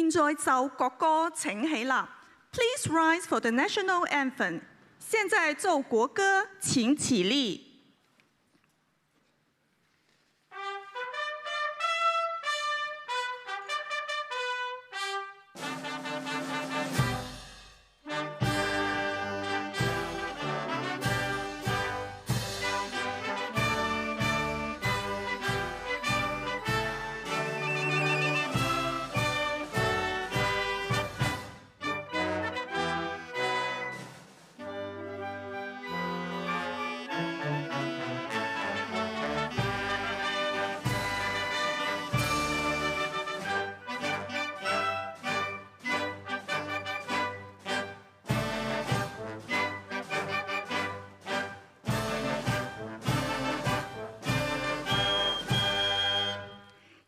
現在就國歌請起立 ，Please rise for the national anthem。現在奏國歌，請起立。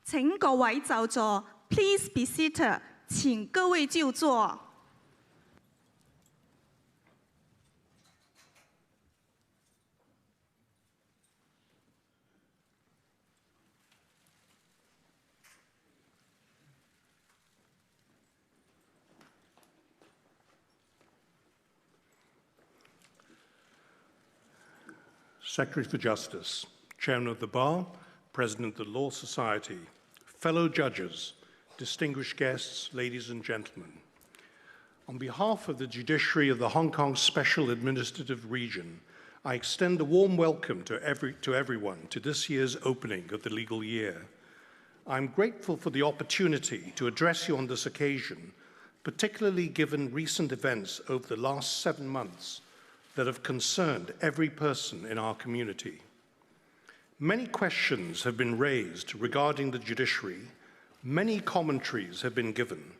請各位就座 ，Please be seated。請各位就座。Secretary for Justice, Chairman of the Bar, President of the Law Society, fellow judges, distinguished guests, ladies and gentlemen. On behalf of the Judiciary of the Hong Kong Special Administrative Region, I extend a warm welcome to everyone to this year's opening of the legal year. I'm grateful for the opportunity to address you on this occasion, particularly given recent events over the last 7 months that have concerned every person in our community. Many questions have been raised regarding the judiciary, many commentaries have been given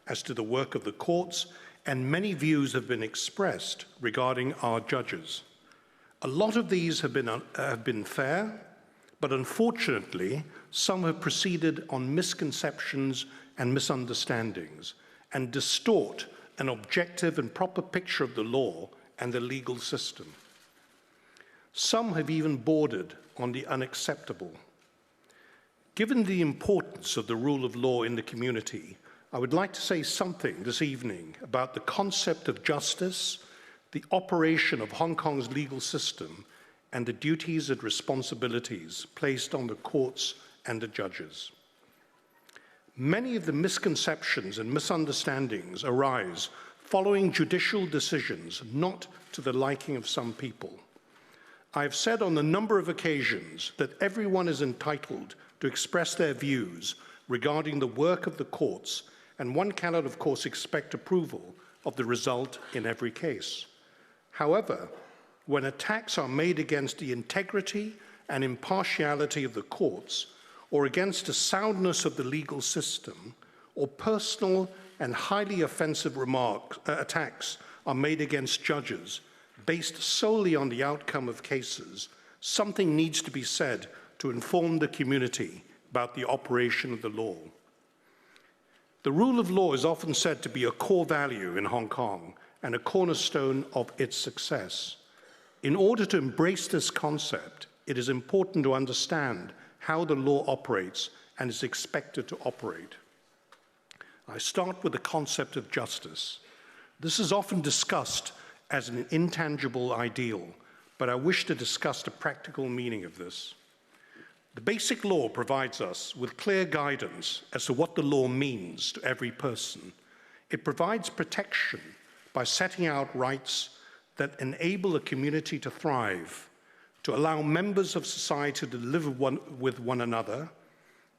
as to the work of the courts, and many views have been expressed regarding our judges. A lot of these have been fair, but unfortunately, some have proceeded on misconceptions and misunderstandings and distort an objective and proper picture of the law and the legal system. Some have even bordered on the unacceptable. Given the importance of the rule of law in the community, I would like to say something this evening about the concept of justice, the operation of Hong Kong's legal system, and the duties and responsibilities placed on the courts and the judges. Many of the misconceptions and misunderstandings arise following judicial decisions not to the liking of some people. I have said on a number of occasions that everyone is entitled to express their views regarding the work of the courts, and one cannot, of course, expect approval of the result in every case. However, when attacks are made against the integrity and impartiality of the courts, or against the soundness of the legal system, or personal and highly offensive attacks are made against judges based solely on the outcome of cases, something needs to be said to inform the community about the operation of the law. The rule of law is often said to be a core value in Hong Kong and a cornerstone of its success. In order to embrace this concept, it is important to understand how the law operates and is expected to operate. I start with the concept of justice. This is often discussed as an intangible ideal, but I wish to discuss the practical meaning of this. The basic law provides us with clear guidance as to what the law means to every person. It provides protection by setting out rights that enable a community to thrive, to allow members of society to live with one another,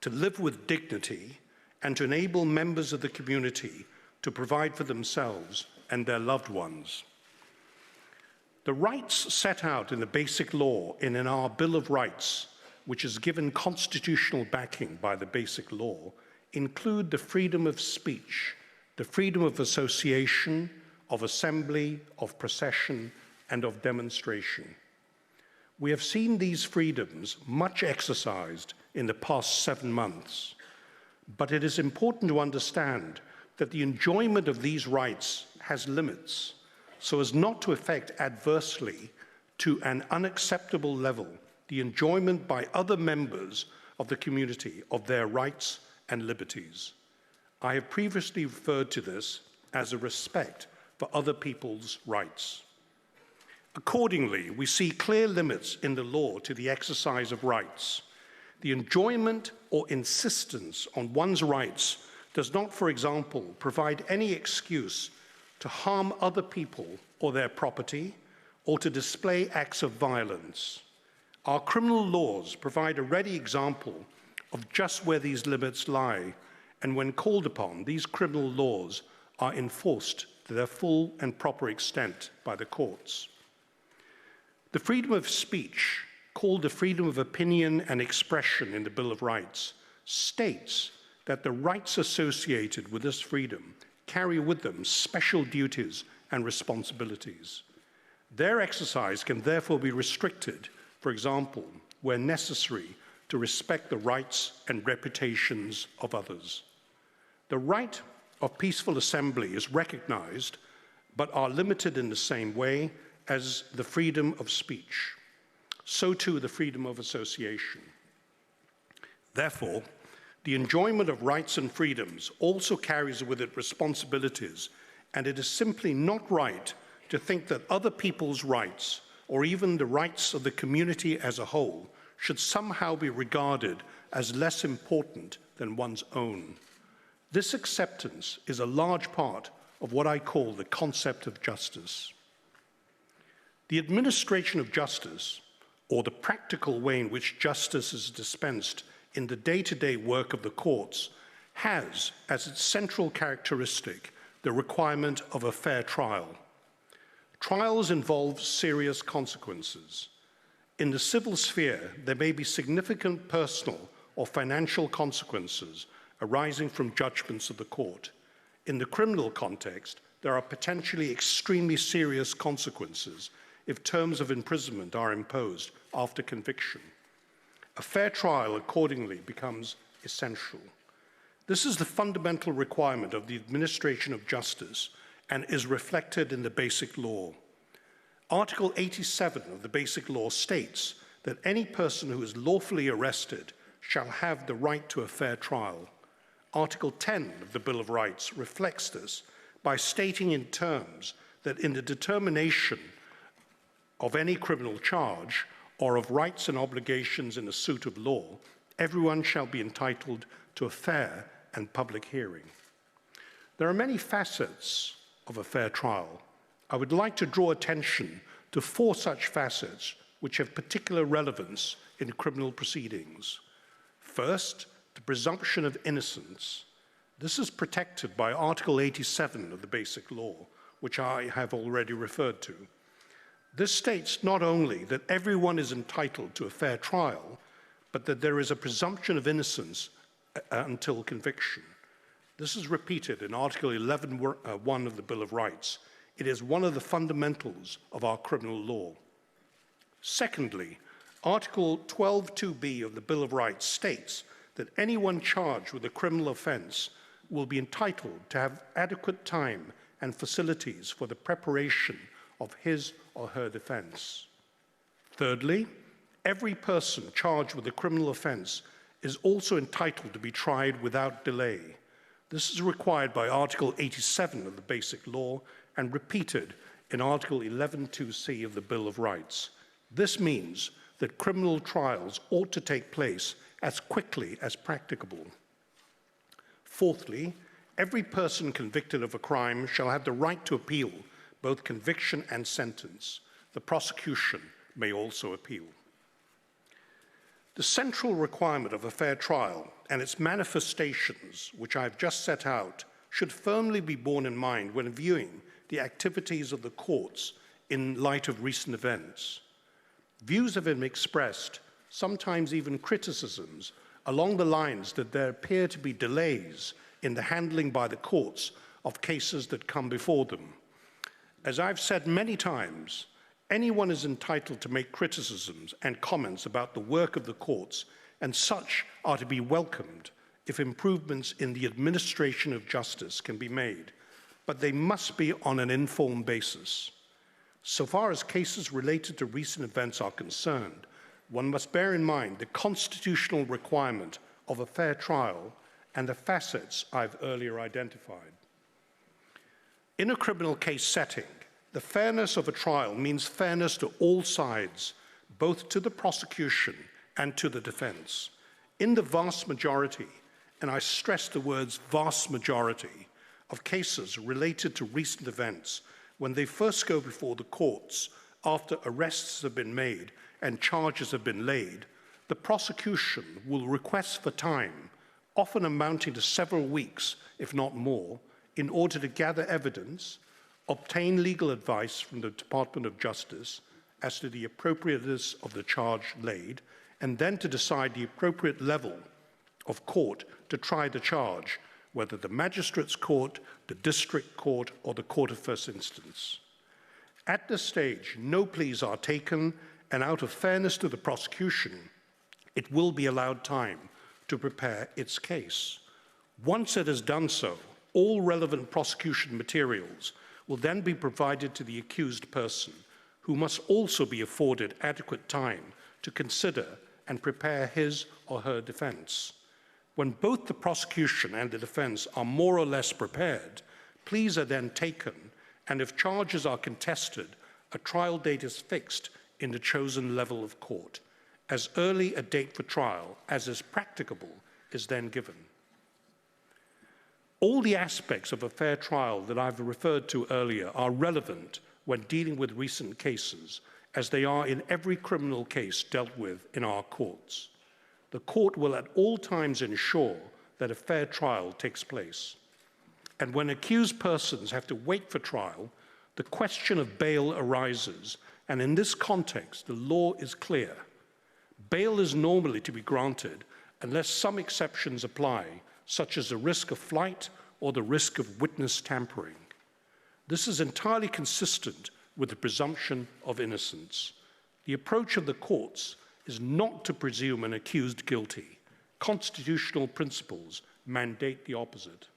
to live with dignity, and to enable members of the community to provide for themselves and their loved ones. The rights set out in the basic law and in our Bill of Rights, which is given constitutional backing by the basic law, include the freedom of speech, the freedom of association, of assembly, of procession, and of demonstration. We have seen these freedoms much exercised in the past 7 months, but it is important to understand that the enjoyment of these rights has limits, so as not to affect adversely to an unacceptable level the enjoyment by other members of the community of their rights and liberties. I have previously referred to this as a respect for other people's rights. Accordingly, we see clear limits in the law to the exercise of rights. The enjoyment or insistence on one's rights does not, for example, provide any excuse to harm other people or their property, or to display acts of violence. Our criminal laws provide a ready example of just where these limits lie, and when called upon, these criminal laws are enforced to their full and proper extent by the courts. The freedom of speech, called the freedom of opinion and expression in the Bill of Rights, states that the rights associated with this freedom carry with them special duties and responsibilities. Their exercise can therefore be restricted, for example, where necessary to respect the rights and reputations of others. The right of peaceful assembly is recognized, but are limited in the same way as the freedom of speech. So too the freedom of association. Therefore, the enjoyment of rights and freedoms also carries with it responsibilities, and it is simply not right to think that other people's rights, or even the rights of the community as a whole, should somehow be regarded as less important than one's own. This acceptance is a large part of what I call the concept of justice. The administration of justice, or the practical way in which justice is dispensed in the day-to-day work of the courts, has as its central characteristic the requirement of a fair trial. Trials involve serious consequences. In the civil sphere, there may be significant personal or financial consequences arising from judgments of the court. In the criminal context, there are potentially extremely serious consequences if terms of imprisonment are imposed after conviction. A fair trial, accordingly, becomes essential. This is the fundamental requirement of the administration of justice and is reflected in the Basic Law. Article 87 of the Basic Law states that any person who is lawfully arrested shall have the right to a fair trial. Article 10 of the Bill of Rights reflects this by stating in terms that in the determination of any criminal charge or of rights and obligations in a suit of law, everyone shall be entitled to a fair and public hearing. There are many facets of a fair trial. I would like to draw attention to 4 such facets which have particular relevance in criminal proceedings. First, the presumption of innocence. This is protected by Article 87 of the Basic Law, which I have already referred to. This states not only that everyone is entitled to a fair trial, but that there is a presumption of innocence until conviction. This is repeated in Article 11(1) of the Bill of Rights. It is one of the fundamentals of our criminal law. Secondly, Article 12(2)(b) of the Bill of Rights states that anyone charged with a criminal offense will be entitled to have adequate time and facilities for the preparation of his or her defense. Thirdly, every person charged with a criminal offense is also entitled to be tried without delay. This is required by Article 87 of the Basic Law and repeated in Article 11(2)(c) of the Bill of Rights. This means that criminal trials ought to take place as quickly as practicable. Fourthly, every person convicted of a crime shall have the right to appeal both conviction and sentence. The prosecution may also appeal. The central requirement of a fair trial and its manifestations, which I have just set out, should firmly be borne in mind when viewing the activities of the courts in light of recent events. Views have been expressed, sometimes even criticisms, along the lines that there appear to be delays in the handling by the courts of cases that come before them. As I've said many times, anyone is entitled to make criticisms and comments about the work of the courts, and such are to be welcomed if improvements in the administration of justice can be made, but they must be on an informed basis. So far as cases related to recent events are concerned, one must bear in mind the constitutional requirement of a fair trial and the facets I've earlier identified. In a criminal case setting, the fairness of a trial means fairness to all sides, both to the prosecution and to the defense. In the vast majority, and I stress the words vast majority, of cases related to recent events, when they first go before the courts after arrests have been made and charges have been laid, the prosecution will request for time, often amounting to several weeks, if not more, in order to gather evidence, obtain legal advice from the Department of Justice as to the appropriateness of the charge laid, and then to decide the appropriate level of court to try the charge, whether the magistrate's court, the district court, or the court of first instance. At this stage, no pleas are taken, and out of fairness to the prosecution, it will be allowed time to prepare its case. Once it has done so, all relevant prosecution materials will then be provided to the accused person, who must also be afforded adequate time to consider and prepare his or her defense. When both the prosecution and the defense are more or less prepared, pleas are then taken, and if charges are contested, a trial date is fixed in the chosen level of court. As early a date for trial as is practicable is then given. All the aspects of a fair trial that I've referred to earlier are relevant when dealing with recent cases, as they are in every criminal case dealt with in our courts. The court will at all times ensure that a fair trial takes place. And when accused persons have to wait for trial, the question of bail arises, and in this context, the law is clear. Bail is normally to be granted unless some exceptions apply, such as the risk of flight or the risk of witness tampering. This is entirely consistent with the presumption of innocence. The approach of the courts is not to presume an accused guilty. Constitutional principles mandate the opposite.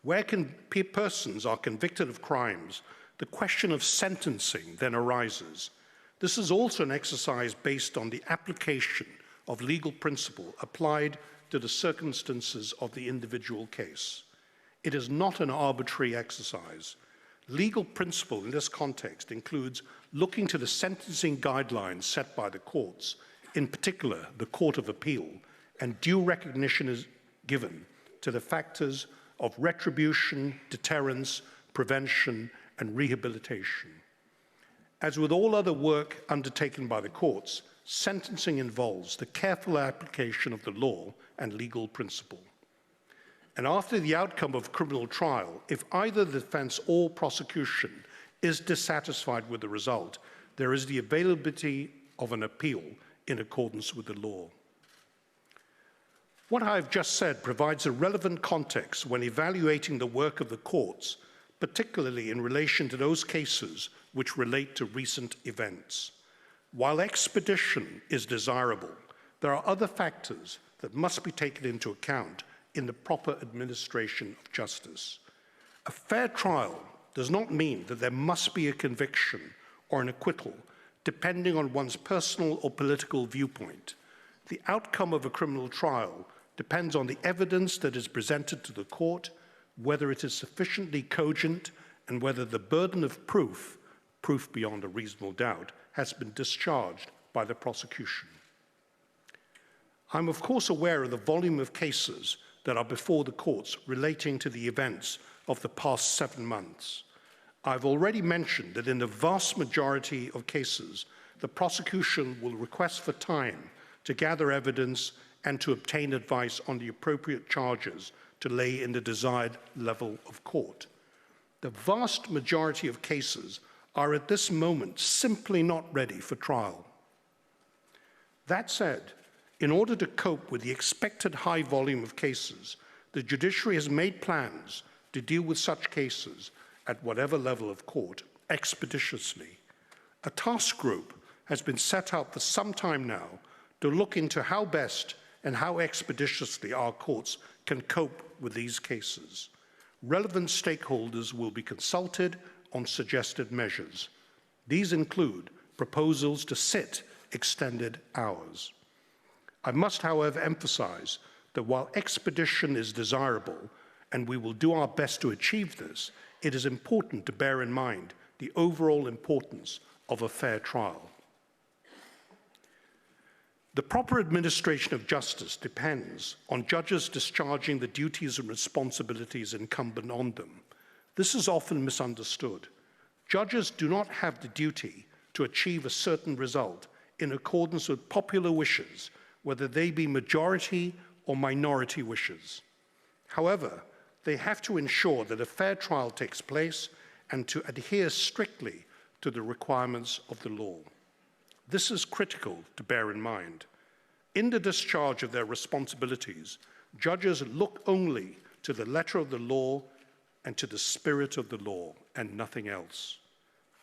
Where persons are convicted of crimes, the question of sentencing then arises. This is also an exercise based on the application of legal principle applied to the circumstances of the individual case. It is not an arbitrary exercise. Legal principle in this context includes looking to the sentencing guidelines set by the courts, in particular the Court of Appeal, and due recognition is given to the factors of retribution, deterrence, prevention, and rehabilitation. As with all other work undertaken by the courts, sentencing involves the careful application of the law and legal principle. And after the outcome of criminal trial, if either the defense or prosecution is dissatisfied with the result, there is the availability of an appeal in accordance with the law. What I've just said provides a relevant context when evaluating the work of the courts, particularly in relation to those cases which relate to recent events. While expedition is desirable, there are other factors that must be taken into account in the proper administration of justice. A fair trial does not mean that there must be a conviction or an acquittal, depending on one's personal or political viewpoint. The outcome of a criminal trial depends on the evidence that is presented to the court, whether it is sufficiently cogent, and whether the burden of proof beyond a reasonable doubt, has been discharged by the prosecution. I'm of course aware of the volume of cases that are before the courts relating to the events of the past 7 months. I've already mentioned that in the vast majority of cases, the prosecution will request for time to gather evidence and to obtain advice on the appropriate charges to lay in the desired level of court. The vast majority of cases are at this moment simply not ready for trial. That said, in order to cope with the expected high volume of cases, the judiciary has made plans to deal with such cases at whatever level of court expeditiously. A task group has been set up for some time now to look into how best and how expeditiously our courts can cope with these cases. Relevant stakeholders will be consulted on suggested measures. These include proposals to sit extended hours. I must, however, emphasize that while expedition is desirable, and we will do our best to achieve this, it is important to bear in mind the overall importance of a fair trial. The proper administration of justice depends on judges discharging the duties and responsibilities incumbent on them. This is often misunderstood. Judges do not have the duty to achieve a certain result in accordance with popular wishes, whether they be majority or minority wishes. However, they have to ensure that a fair trial takes place and to adhere strictly to the requirements of the law. This is critical to bear in mind. In the discharge of their responsibilities, judges look only to the letter of the law and to the spirit of the law and nothing else.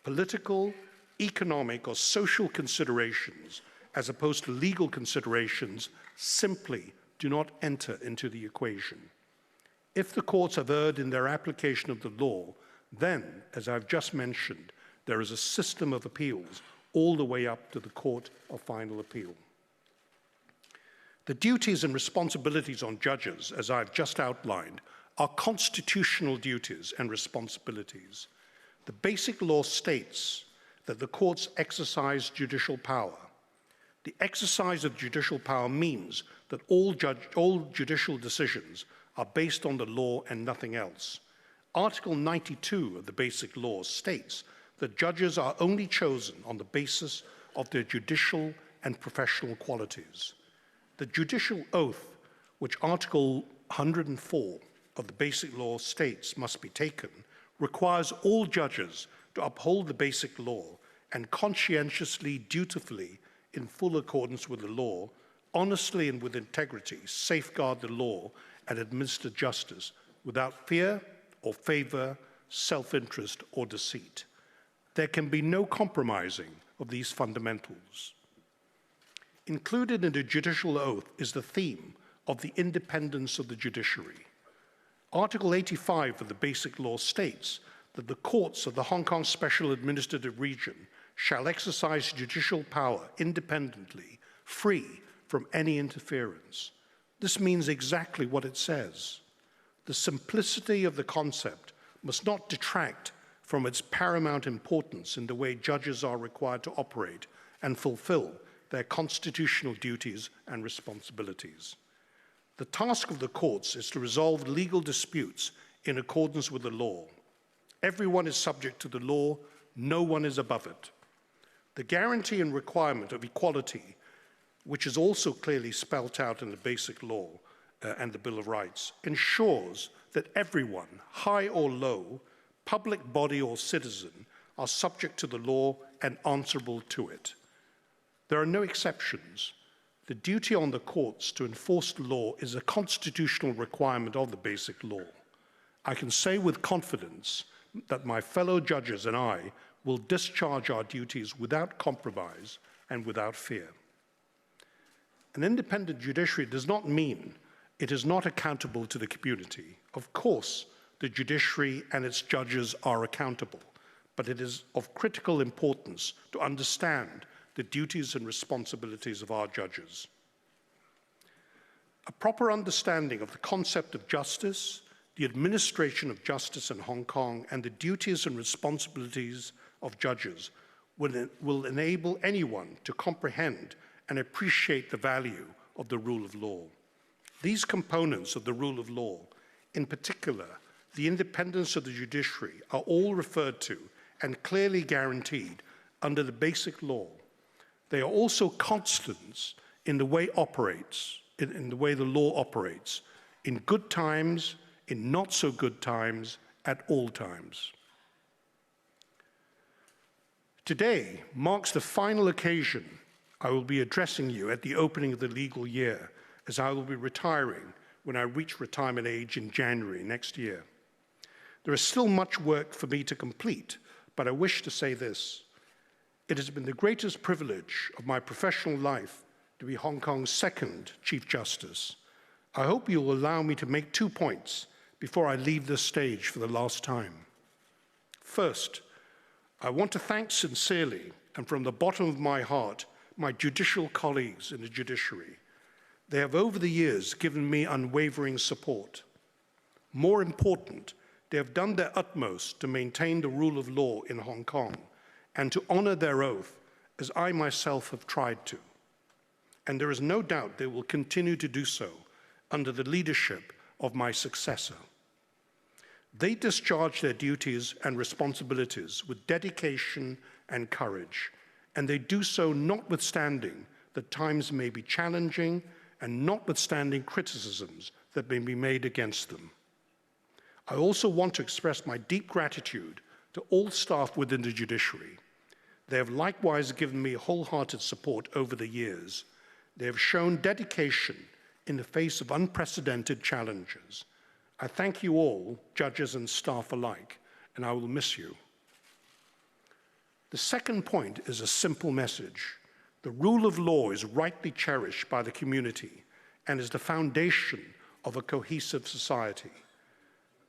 Political, economic, or social considerations, as opposed to legal considerations, simply do not enter into the equation. If the courts have erred in their application of the law, then, as I've just mentioned, there is a system of appeals all the way up to the Court of Final Appeal. The duties and responsibilities on judges, as I've just outlined, are constitutional duties and responsibilities. The basic law states that the courts exercise judicial power. The exercise of judicial power means that all judicial decisions are based on the law and nothing else. Article 92 of the Basic Law states that judges are only chosen on the basis of their judicial and professional qualities. The Judicial Oath, which Article 104 of the Basic Law states must be taken, requires all judges to uphold the basic law and conscientiously, dutifully, in full accordance with the law, honestly and with integrity, safeguard the law and administer justice without fear or favor, self-interest or deceit. There can be no compromising of these fundamentals. Included in the Judicial Oath is the theme of the independence of the judiciary. Article 85 of the Basic Law states that the courts of the Hong Kong Special Administrative Region shall exercise judicial power independently, free from any interference. This means exactly what it says. The simplicity of the concept must not detract from its paramount importance in the way judges are required to operate and fulfill their constitutional duties and responsibilities. The task of the courts is to resolve legal disputes in accordance with the law. Everyone is subject to the law, no one is above it. The guarantee and requirement of equality, which is also clearly spelt out in the Basic Law and the Bill of Rights, ensures that everyone, high or low, public body or citizen, are subject to the law and answerable to it. There are no exceptions. The duty on the courts to enforce the law is a constitutional requirement of the Basic Law. I can say with confidence that my fellow judges and I will discharge our duties without compromise and without fear. An independent judiciary does not mean it is not accountable to the community. Of course, the judiciary and its judges are accountable, but it is of critical importance to understand the duties and responsibilities of our judges. A proper understanding of the concept of justice, the administration of justice in Hong Kong, and the duties and responsibilities of judges will enable anyone to comprehend and appreciate the value of the rule of law. These components of the rule of law, in particular, the independence of the judiciary, are all referred to and clearly guaranteed under the Basic Law. They are also constants in the way the law operates, in good times, in not so good times, at all times. Today marks the final occasion I will be addressing you at the opening of the legal year, as I will be retiring when I reach retirement age in January next year. There is still much work for me to complete, but I wish to say this. It has been the greatest privilege of my professional life to be Hong Kong's second Chief Justice. I hope you will allow me to make 2 points before I leave this stage for the last time. First, I want to thank sincerely and from the bottom of my heart my judicial colleagues in the judiciary. They have over the years given me unwavering support. More important, they have done their utmost to maintain the rule of law in Hong Kong and to honor their oath, as I myself have tried to. And there is no doubt they will continue to do so under the leadership of my successor. They discharge their duties and responsibilities with dedication and courage, and they do so notwithstanding that times may be challenging and notwithstanding criticisms that may be made against them. I also want to express my deep gratitude to all staff within the judiciary. They have likewise given me wholehearted support over the years. They have shown dedication in the face of unprecedented challenges. I thank you all, judges and staff alike, and I will miss you. The second point is a simple message. The rule of law is rightly cherished by the community and is the foundation of a cohesive society.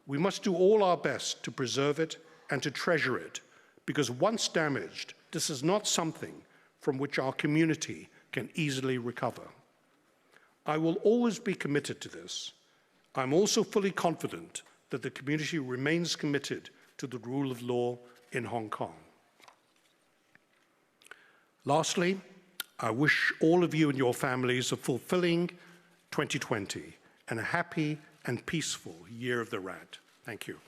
We must do all our best to preserve it and to treasure it, because once damaged, this is not something from which our community can easily recover. I will always be committed to this. I'm also fully confident that the community remains committed to the rule of law in Hong Kong. Lastly, I wish all of you and your families a fulfilling 2020 and a happy and peaceful Year of the Rat. Thank you.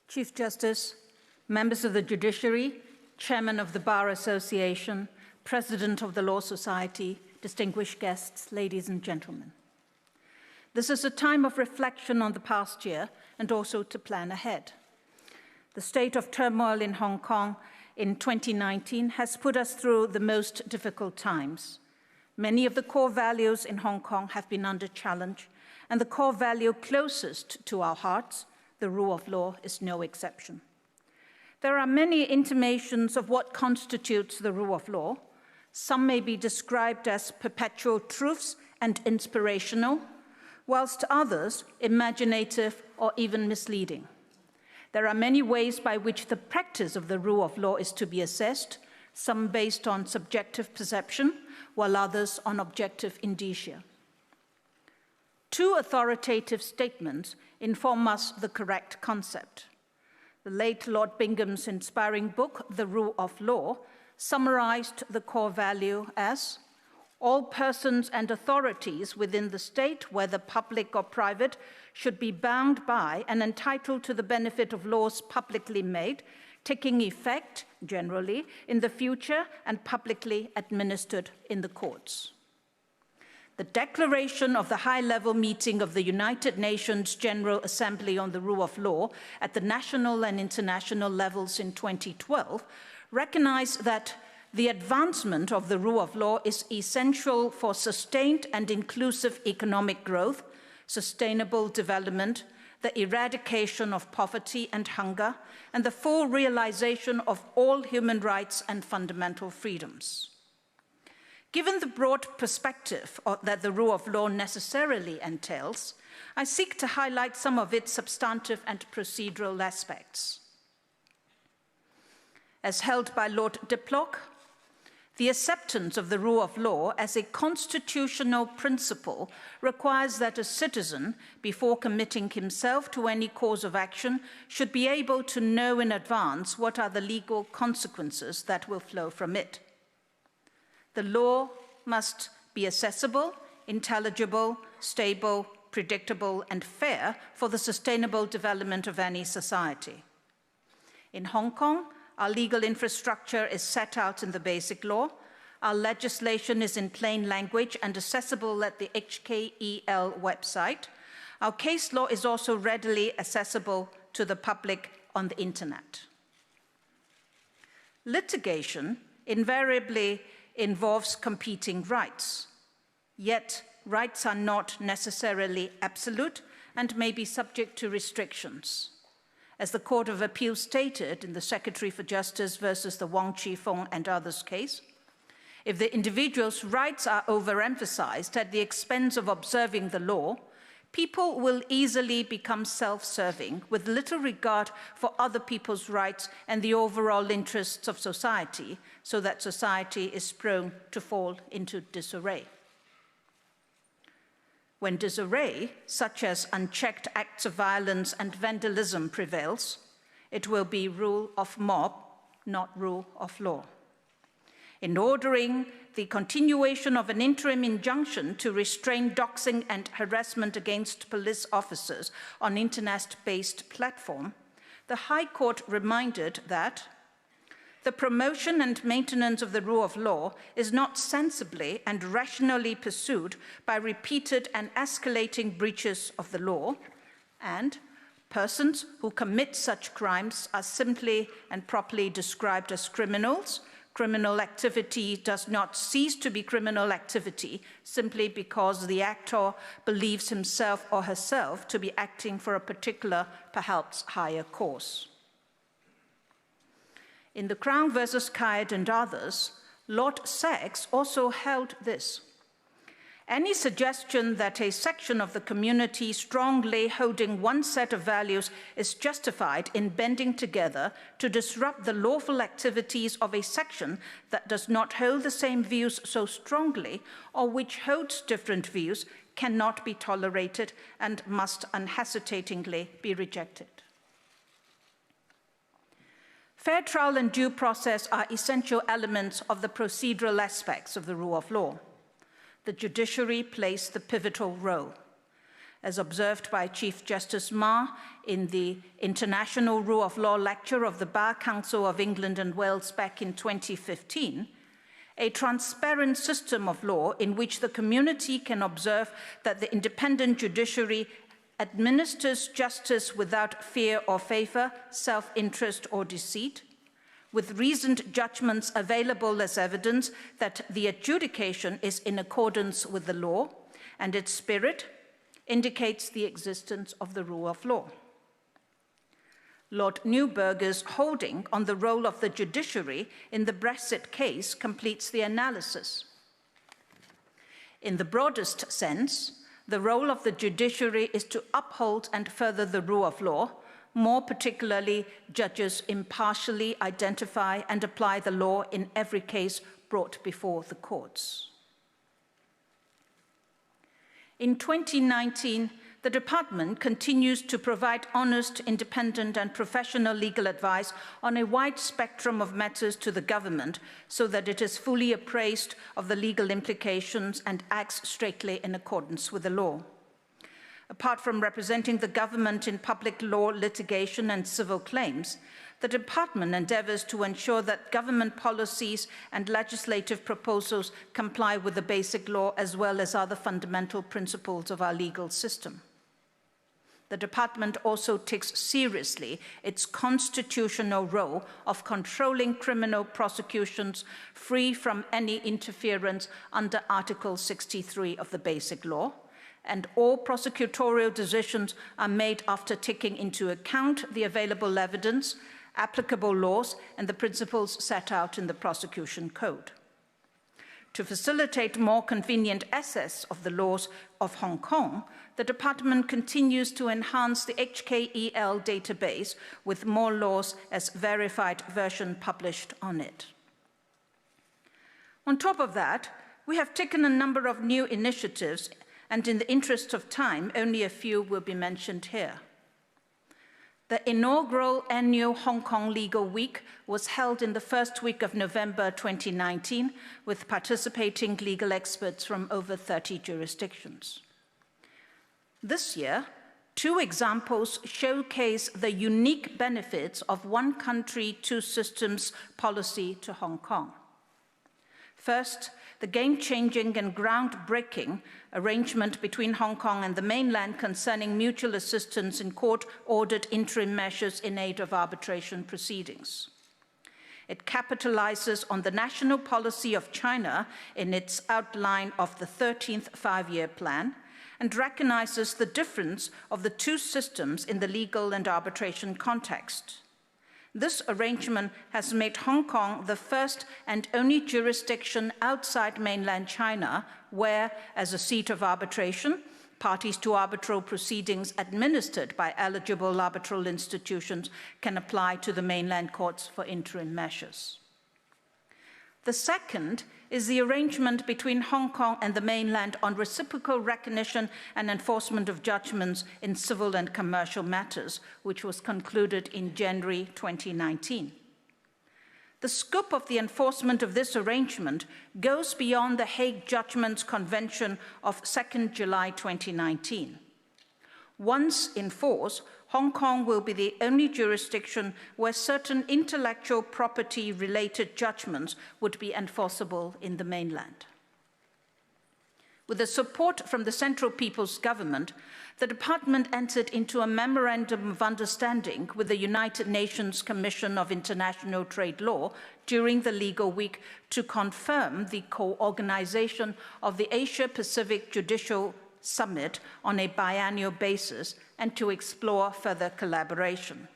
Chief Justice, members of the Judiciary, Chairman of the Bar Association, President of the Law Society, distinguished guests, ladies and gentlemen. This is a time of reflection on the past year and also to plan ahead. The state of turmoil in Hong Kong in 2019 has put us through the most difficult times. Many of the core values in Hong Kong have been under challenge, and the core value closest to our hearts, the rule of law, is no exception. There are many intimations of what constitutes the rule of law. Some may be described as perpetual truths and inspirational, whilst others imaginative or even misleading. There are many ways by which the practice of the rule of law is to be assessed, some based on subjective perception, while others on objective indicia. Two authoritative statements inform us the correct concept. The late Lord Bingham's inspiring book, The Rule of Law, summarized the core value as all persons and authorities within the state, whether public or private, should be bound by and entitled to the benefit of laws publicly made, taking effect, generally, in the future and publicly administered in the courts. The declaration of the high-level meeting of the United Nations General Assembly on the Rule of Law at the national and international levels in 2012 recognized that the advancement of the rule of law is essential for sustained and inclusive economic growth, sustainable development, the eradication of poverty and hunger, and the full realization of all human rights and fundamental freedoms. Given the broad perspective that the rule of law necessarily entails, I seek to highlight some of its substantive and procedural aspects. As held by Lord Diplock, the acceptance of the rule of law as a constitutional principle requires that a citizen, before committing himself to any course of action, should be able to know in advance what are the legal consequences that will flow from it. The law must be accessible, intelligible, stable, predictable, and fair for the sustainable development of any society. In Hong Kong, our legal infrastructure is set out in the Basic Law. Our legislation is in plain language and accessible at the HKEL website. Our case law is also readily accessible to the public on the internet. Litigation invariably involves competing rights, yet rights are not necessarily absolute and may be subject to restrictions. As the Court of Appeal stated in the Secretary for Justice versus the Wong Chi-fong and others case, if the individual's rights are overemphasized at the expense of observing the law, people will easily become self-serving with little regard for other people's rights and the overall interests of society, so that society is prone to fall into disarray. When disarray, such as unchecked acts of violence and vandalism prevails, it will be rule of mob, not rule of law. In ordering the continuation of an interim injunction to restrain doxing and harassment against police officers on internet-based platform, the High Court reminded that the promotion and maintenance of the rule of law is not sensibly and rationally pursued by repeated and escalating breaches of the law, and persons who commit such crimes are simply and properly described as criminals. Criminal activity does not cease to be criminal activity simply because the actor believes himself or herself to be acting for a particular, perhaps higher cause. In the Crown versus Caird and others, Lord Sachs also held this: any suggestion that a section of the community strongly holding one set of values is justified in bending together to disrupt the lawful activities of a section that does not hold the same views so strongly, or which holds different views, cannot be tolerated and must unhesitatingly be rejected. Fair trial and due process are essential elements of the procedural aspects of the rule of law. The judiciary plays the pivotal role. As observed by Chief Justice Ma in the International Rule of Law lecture of the Bar Council of England and Wales back in 2015, a transparent system of law in which the community can observe that the independent judiciary administers justice without fear or favor, self-interest or deceit, with reasoned judgments available as evidence that the adjudication is in accordance with the law and its spirit, indicates the existence of the rule of law. Lord Neuberger's holding on the role of the judiciary in the Brexit case completes the analysis. In the broadest sense, the role of the judiciary is to uphold and further the rule of law. More particularly, judges impartially identify and apply the law in every case brought before the courts. In 2019, the department continues to provide honest, independent, and professional legal advice on a wide spectrum of matters to the government so that it is fully appraised of the legal implications and acts strictly in accordance with the law. Apart from representing the government in public law litigation and civil claims, the department endeavors to ensure that government policies and legislative proposals comply with the Basic Law as well as other fundamental principles of our legal system. The department also takes seriously its constitutional role of controlling criminal prosecutions free from any interference under Article 63 of the Basic Law, and all prosecutorial decisions are made after taking into account the available evidence, applicable laws, and the principles set out in the prosecution code. To facilitate more convenient access of the laws of Hong Kong, the department continues to enhance the HKEL database with more laws as verified version published on it. On top of that, we have taken a number of new initiatives, and in the interest of time, only a few will be mentioned here. The inaugural annual Hong Kong Legal Week was held in the first week of November 2019 with participating legal experts from over 30 jurisdictions. This year, 2 examples showcase the unique benefits of one country, 2 systems policy to Hong Kong. First, the game-changing and groundbreaking arrangement between Hong Kong and the mainland concerning mutual assistance in court-ordered interim measures in aid of arbitration proceedings. It capitalizes on the national policy of China in its outline of the 13th Five-Year Plan and recognizes the difference of the 2 systems in the legal and arbitration context. This arrangement has made Hong Kong the first and only jurisdiction outside mainland China where, as a seat of arbitration, parties to arbitral proceedings administered by eligible arbitral institutions can apply to the mainland courts for interim measures. The second is the arrangement between Hong Kong and the mainland on reciprocal recognition and enforcement of judgments in civil and commercial matters, which was concluded in January 2019. The scope of the enforcement of this arrangement goes beyond the Hague Judgments Convention of 2 July 2019. Once in force, Hong Kong will be the only jurisdiction where certain intellectual property-related judgments would be enforceable in the mainland. With the support from the Central People's Government, the Department entered into a Memorandum of Understanding with the United Nations Commission of International Trade Law during the legal week to confirm the co-organization of the Asia-Pacific Judicial Summit on a biannual basis and to explore further collaboration.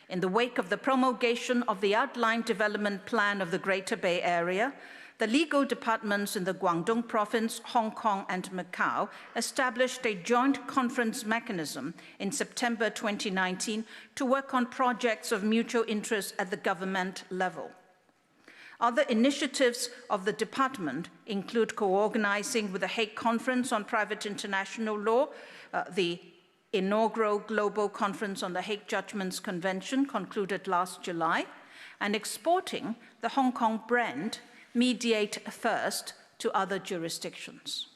In the wake of the promulgation of the outline development plan of the Greater Bay Area, the legal departments in the Guangdong Province, Hong Kong, and Macau established a joint conference mechanism in September 2019 to work on projects of mutual interest at the government level. Other initiatives of the department include co-organizing with the Hague Conference on Private International Law, the inaugural Global Conference on the Hague Judgments Convention concluded last July, and exporting the Hong Kong brand Mediate First to other jurisdictions.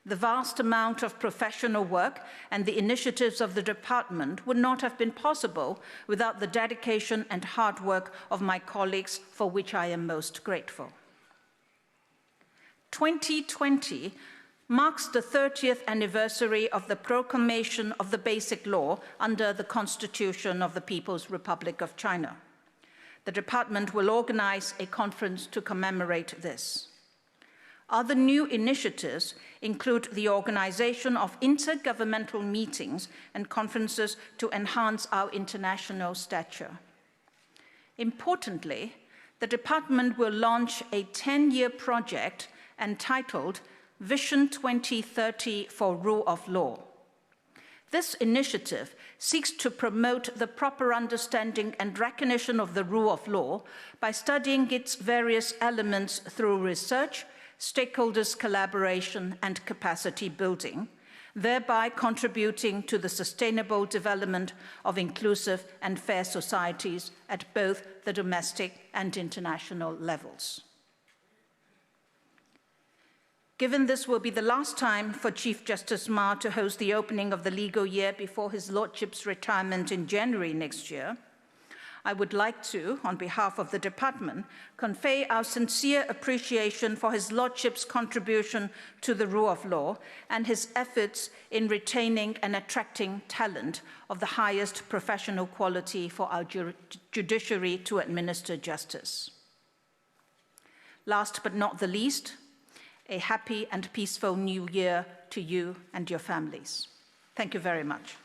The vast amount of professional work and the initiatives of the department would not have been possible without the dedication and hard work of my colleagues, for which I am most grateful. 2020 marks the 30th anniversary of the Proclamation of the Basic Law under the Constitution of the People's Republic of China. The department will organize a conference to commemorate this. Other new initiatives include the organization of intergovernmental meetings and conferences to enhance our international stature. Importantly, the department will launch a 10-year project entitled Vision 2030 for Rule of Law. This initiative seeks to promote the proper understanding and recognition of the rule of law by studying its various elements through research, stakeholders' collaboration, and capacity building, thereby contributing to the sustainable development of inclusive and fair societies at both the domestic and international levels. Given this will be the last time for Chief Justice Ma to host the opening of the legal year before his Lordship's retirement in January next year, I would like to, on behalf of the department, convey our sincere appreciation for his Lordship's contribution to the rule of law and his efforts in retaining and attracting talent of the highest professional quality for our judiciary to administer justice. Last but not the least, a happy and peaceful new year to you and your families. Thank you very much.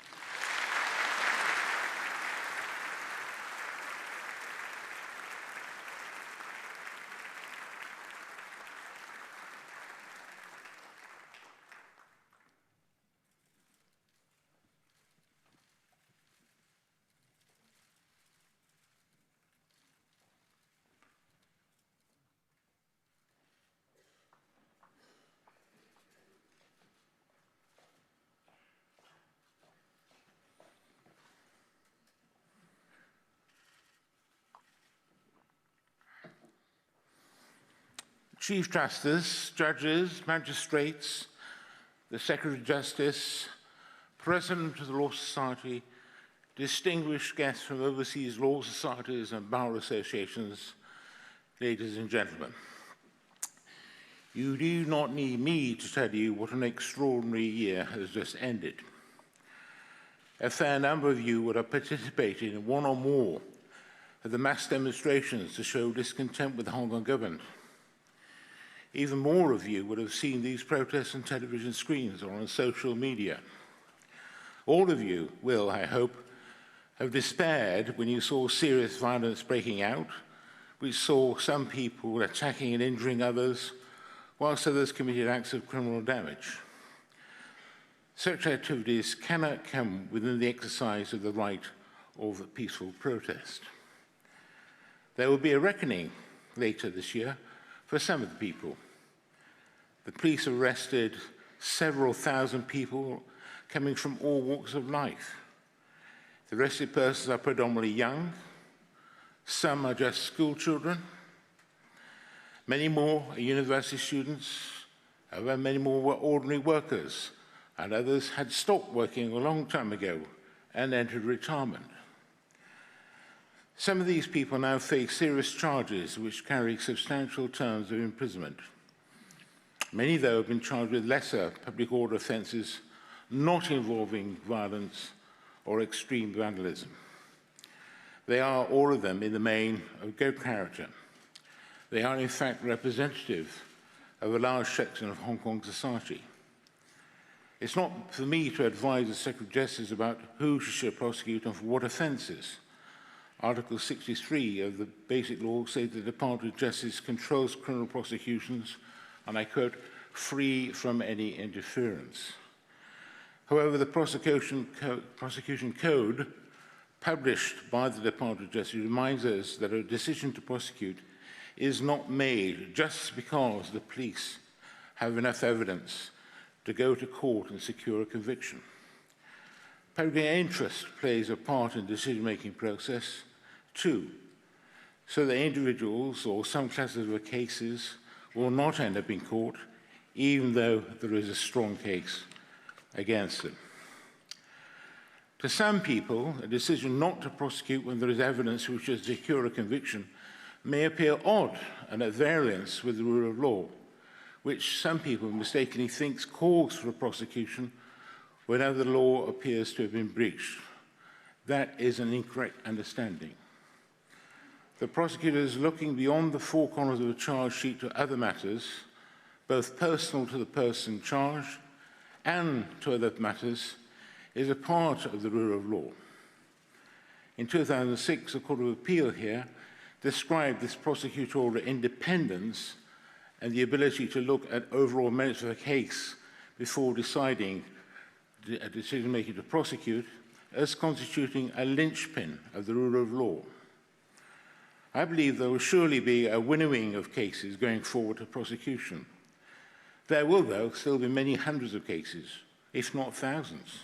Chief Justice, judges, magistrates, the Secretary of Justice, President of the Law Society, distinguished guests from overseas law societies and bar associations, ladies and gentlemen. You do not need me to tell you what an extraordinary year has just ended. A fair number of you would have participated in one or more of the mass demonstrations to show discontent with the Hong Kong government. Even more of you would have seen these protests on television screens or on social media. All of you will, I hope, have despaired when you saw serious violence breaking out. We saw some people attacking and injuring others, whilst others committed acts of criminal damage. Such activities cannot come within the exercise of the right of peaceful protest. There will be a reckoning later this year for some of the people. The police arrested several thousand people coming from all walks of life. The arrested persons are predominantly young. Some are just school children. Many more are university students. However, many more were ordinary workers, and others had stopped working a long time ago and entered retirement. Some of these people now face serious charges which carry substantial terms of imprisonment. Many, though, have been charged with lesser public order offences not involving violence or extreme vandalism. They are, all of them, in the main, of good character. They are, in fact, representative of a large section of Hong Kong society. It's not for me to advise the Secretary of Justice about who should prosecute and for what offences. Article 63 of the Basic Law says the Department of Justice controls criminal prosecutions, and I quote, free from any interference. However, the prosecution code published by the Department of Justice reminds us that a decision to prosecute is not made just because the police have enough evidence to go to court and secure a conviction. Public interest plays a part in the decision-making process too, so that individuals or some classes of cases will not end up in court, even though there is a strong case against them. To some people, a decision not to prosecute when there is evidence which will secure a conviction may appear odd and at variance with the rule of law, which some people mistakenly think calls for a prosecution whenever the law appears to have been breached. That is an incorrect understanding. The prosecutor is looking beyond the four corners of a charge sheet to other matters, both personal to the person charged and to other matters, is a part of the rule of law. In 2006, the Court of Appeal here described this prosecutorial independence and the ability to look at overall merits of a case before deciding a decision-making to prosecute as constituting a linchpin of the rule of law. I believe there will surely be a winnowing of cases going forward to prosecution. There will, though, still be many hundreds of cases, if not thousands.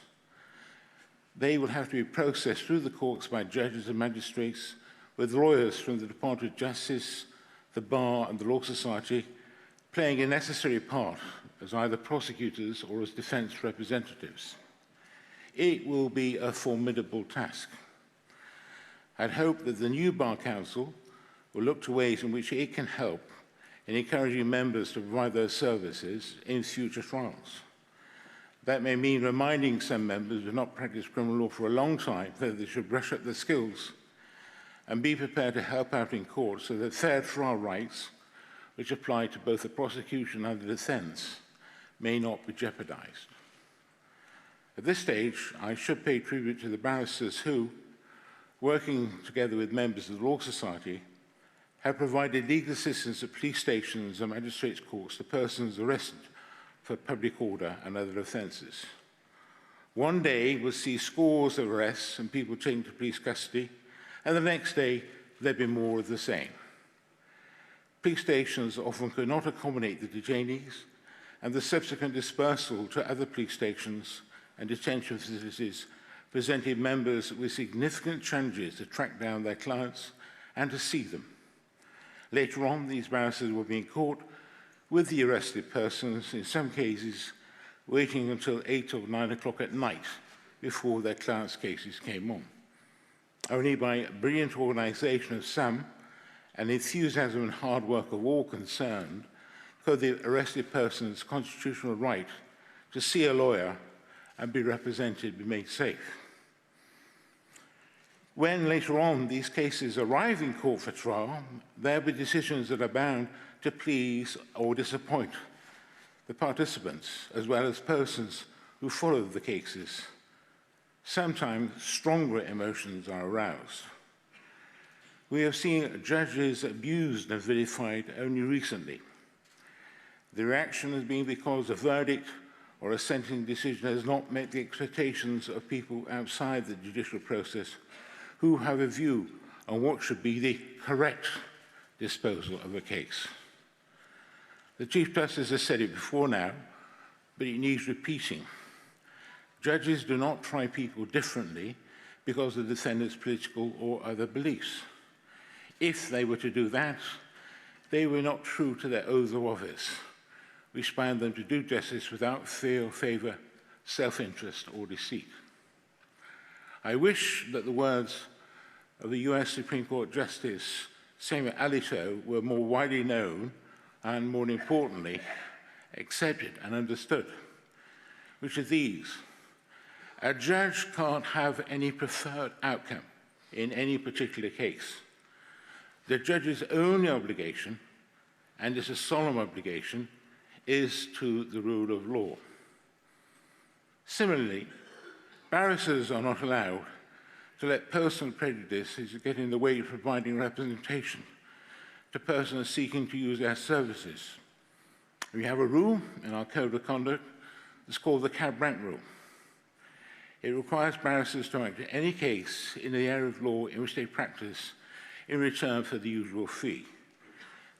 They will have to be processed through the courts by judges and magistrates, with lawyers from the Department of Justice, the Bar and the Law Society playing a necessary part as either prosecutors or as defence representatives. It will be a formidable task. I'd hope that the new Bar Council will look to ways in which it can help in encouraging members to provide those services in future trials. That may mean reminding some members who have not practiced criminal law for a long time that they should brush up their skills and be prepared to help out in court so that fair trial rights, which apply to both the prosecution and the defence, may not be jeopardised. At this stage, I should pay tribute to the barristers who, working together with members of the Law Society, have provided legal assistance at police stations and magistrates' courts to persons arrested for public order and other offences. One day we'll see scores of arrests and people taken to police custody, and the next day there'll be more of the same. Police stations often could not accommodate the detainees, and the subsequent dispersal to other police stations and detention facilities presented members with significant challenges to track down their clients and to see them. Later on, these barristers will be in court with the arrested persons, in some cases waiting until 8 or 9 o'clock at night before their clients' cases came on. Only by brilliant organization of some and enthusiasm and hard work of all concerned could the arrested person's constitutional right to see a lawyer and be represented be made safe. When later on these cases arrive in court for trial, there will be decisions that are bound to please or disappoint the participants, as well as persons who follow the cases. Sometimes stronger emotions are aroused. We have seen judges abused and vilified only recently. The reaction has been because a verdict or a sentencing decision has not met the expectations of people outside the judicial process who have a view on what should be the correct disposal of a case. The Chief Justice has said it before now, but it needs repeating. Judges do not try people differently because of the defendant's political or other beliefs. If they were to do that, they were not true to their oath of office, which bound them to do justice without fear or favor, self-interest or deceit. I wish that the words of the US Supreme Court Justice Samuel Alito were more widely known and, more importantly, accepted and understood, which are these. A judge can't have any preferred outcome in any particular case. The judge's only obligation, and it's a solemn obligation, is to the rule of law. Similarly, barristers are not allowed to let personal prejudices get in the way of providing representation to persons seeking to use their services. We have a rule in our Code of Conduct that's called the cab rank rule. It requires barristers to act in any case in the area of law in which they practice in return for the usual fee.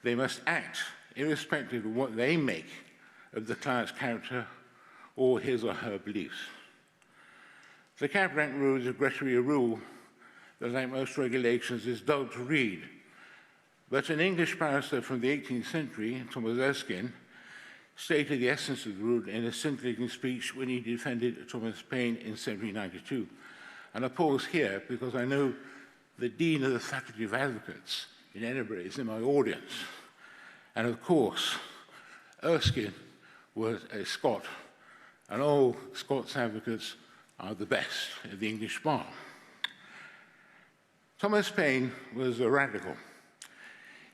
They must act irrespective of what they make of the client's character or his or her beliefs. The cab rank rule is a rule that, like most regulations, is dull to read. But an English barrister from the 18th century, Thomas Erskine, stated the essence of the rule in a scintillating speech when he defended Thomas Paine in 1792. And I pause here because I know the Dean of the Faculty of Advocates in Edinburgh is in my audience. And of course, Erskine was a Scot, and all Scots advocates are the best at the English bar. Thomas Paine was a radical.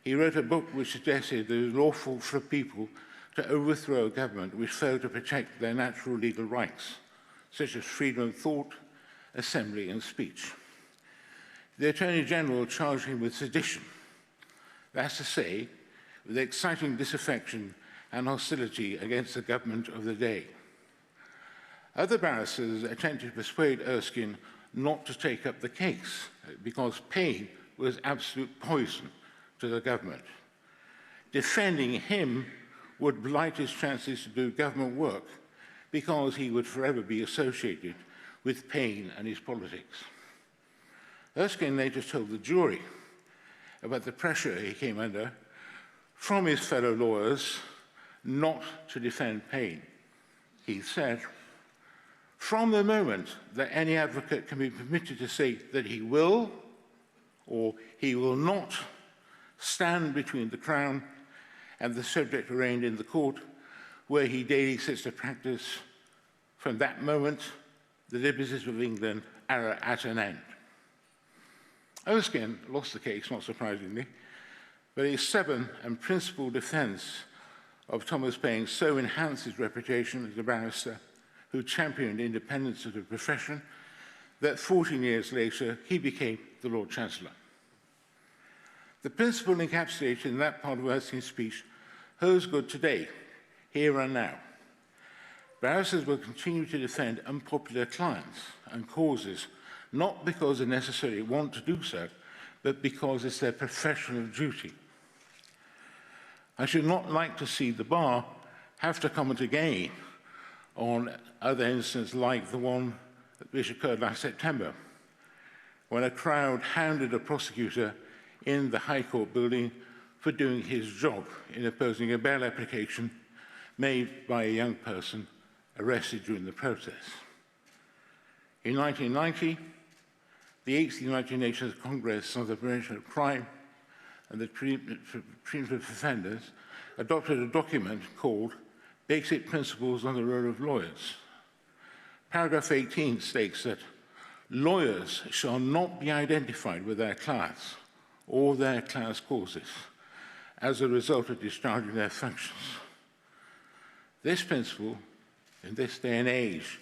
He wrote a book which suggested that it was lawful for people to overthrow a government which failed to protect their natural legal rights, such as freedom of thought, assembly, and speech. The Attorney General charged him with sedition, that's to say, with exciting disaffection and hostility against the government of the day. Other barristers attempted to persuade Erskine not to take up the case because Paine was absolute poison to the government. Defending him would blight his chances to do government work because he would forever be associated with Paine and his politics. Erskine later told the jury about the pressure he came under from his fellow lawyers not to defend Paine. He said, "From the moment that any advocate can be permitted to say that he will or he will not stand between the Crown and the subject arraigned in the court where he daily sits to practice, from that moment, the liberties of England are at an end." Erskine lost the case, not surprisingly, but his stubborn and principled defense of Thomas Paine so enhanced his reputation as a barrister who championed independence of the profession that 14 years later he became the Lord Chancellor. The principle encapsulated in that part of Erskine's speech holds good today, here and now. Barristers will continue to defend unpopular clients and causes, not because they necessarily want to do so, but because it's their professional duty. I should not like to see the bar have to comment again on other incidents like the one which occurred last September, when a crowd hounded a prosecutor in the High Court building for doing his job in opposing a bail application made by a young person arrested during the protest. In 1990, the 8th United Nations Congress on the Prevention of Crime and the Treatment of Offenders adopted a document called Basic Principles on the Role of Lawyers. Paragraph 18 states that lawyers shall not be identified with their class or their class causes as a result of discharging their functions. This principle, in this day and age,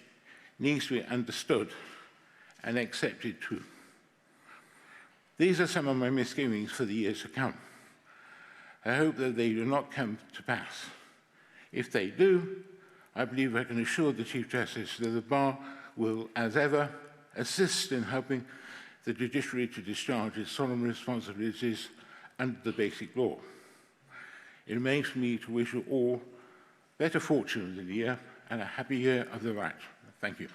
needs to be understood and accepted too. These are some of my misgivings for the years to come. I hope that they do not come to pass. If they do, I believe I can assure the Chief Justice that the Bar will, as ever, assist in helping the judiciary to discharge its solemn responsibilities under the basic law. It remains for me to wish you all better fortune in the year and a happy year of the right. Thank you.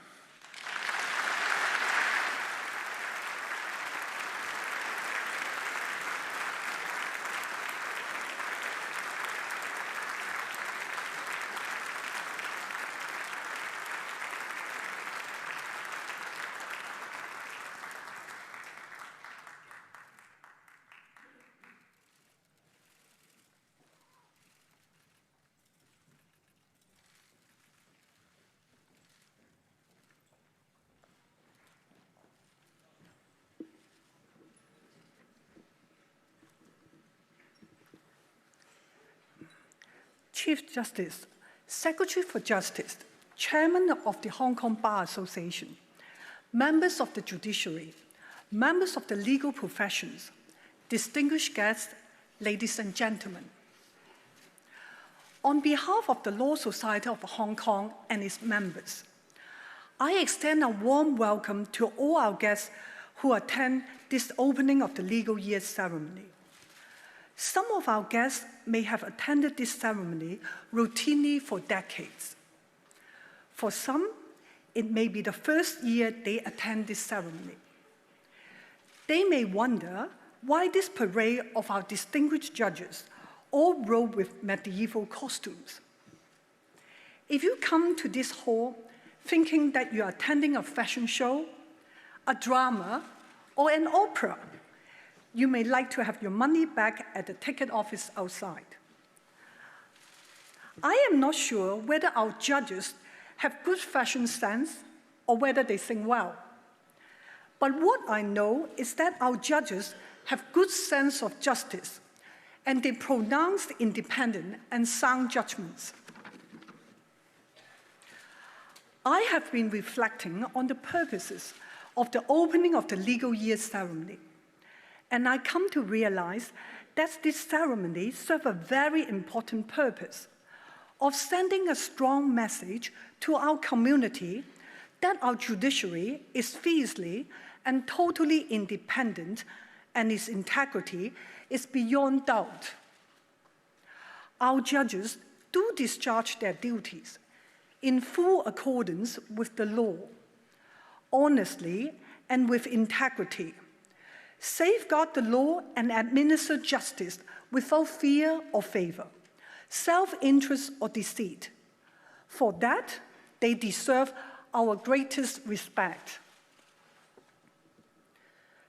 Chief Justice, Secretary for Justice, Chairman of the Hong Kong Bar Association, members of the judiciary, members of the legal professions, distinguished guests, ladies and gentlemen. On behalf of the Law Society of Hong Kong and its members, I extend a warm welcome to all our guests who attend this opening of the legal year ceremony. Some of our guests may have attended this ceremony routinely for decades. For some, it may be the first year they attend this ceremony. They may wonder why this parade of our distinguished judges all robe with medieval costumes. If you come to this hall thinking that you are attending a fashion show, a drama, or an opera, you may like to have your money back at the ticket office outside. I am not sure whether our judges have good fashion sense or whether they sing well. But what I know is that our judges have good sense of justice, and they pronounce independent and sound judgments. I have been reflecting on the purposes of the opening of the legal year ceremony, and I come to realize that this ceremony serves a very important purpose of sending a strong message to our community that our judiciary is fiercely and totally independent and its integrity is beyond doubt. Our judges do discharge their duties in full accordance with the law, honestly and with integrity, safeguard the law and administer justice without fear or favor, self-interest or deceit. For that, they deserve our greatest respect.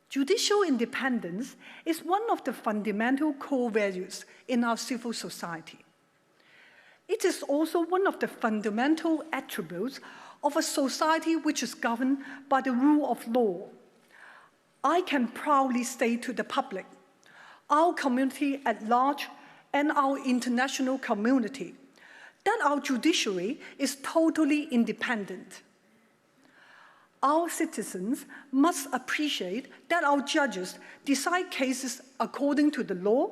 Judicial independence is one of the fundamental core values in our civil society. It is also one of the fundamental attributes of a society which is governed by the rule of law. I can proudly say to the public, our community at large, and our international community, that our judiciary is totally independent. Our citizens must appreciate that our judges decide cases according to the law,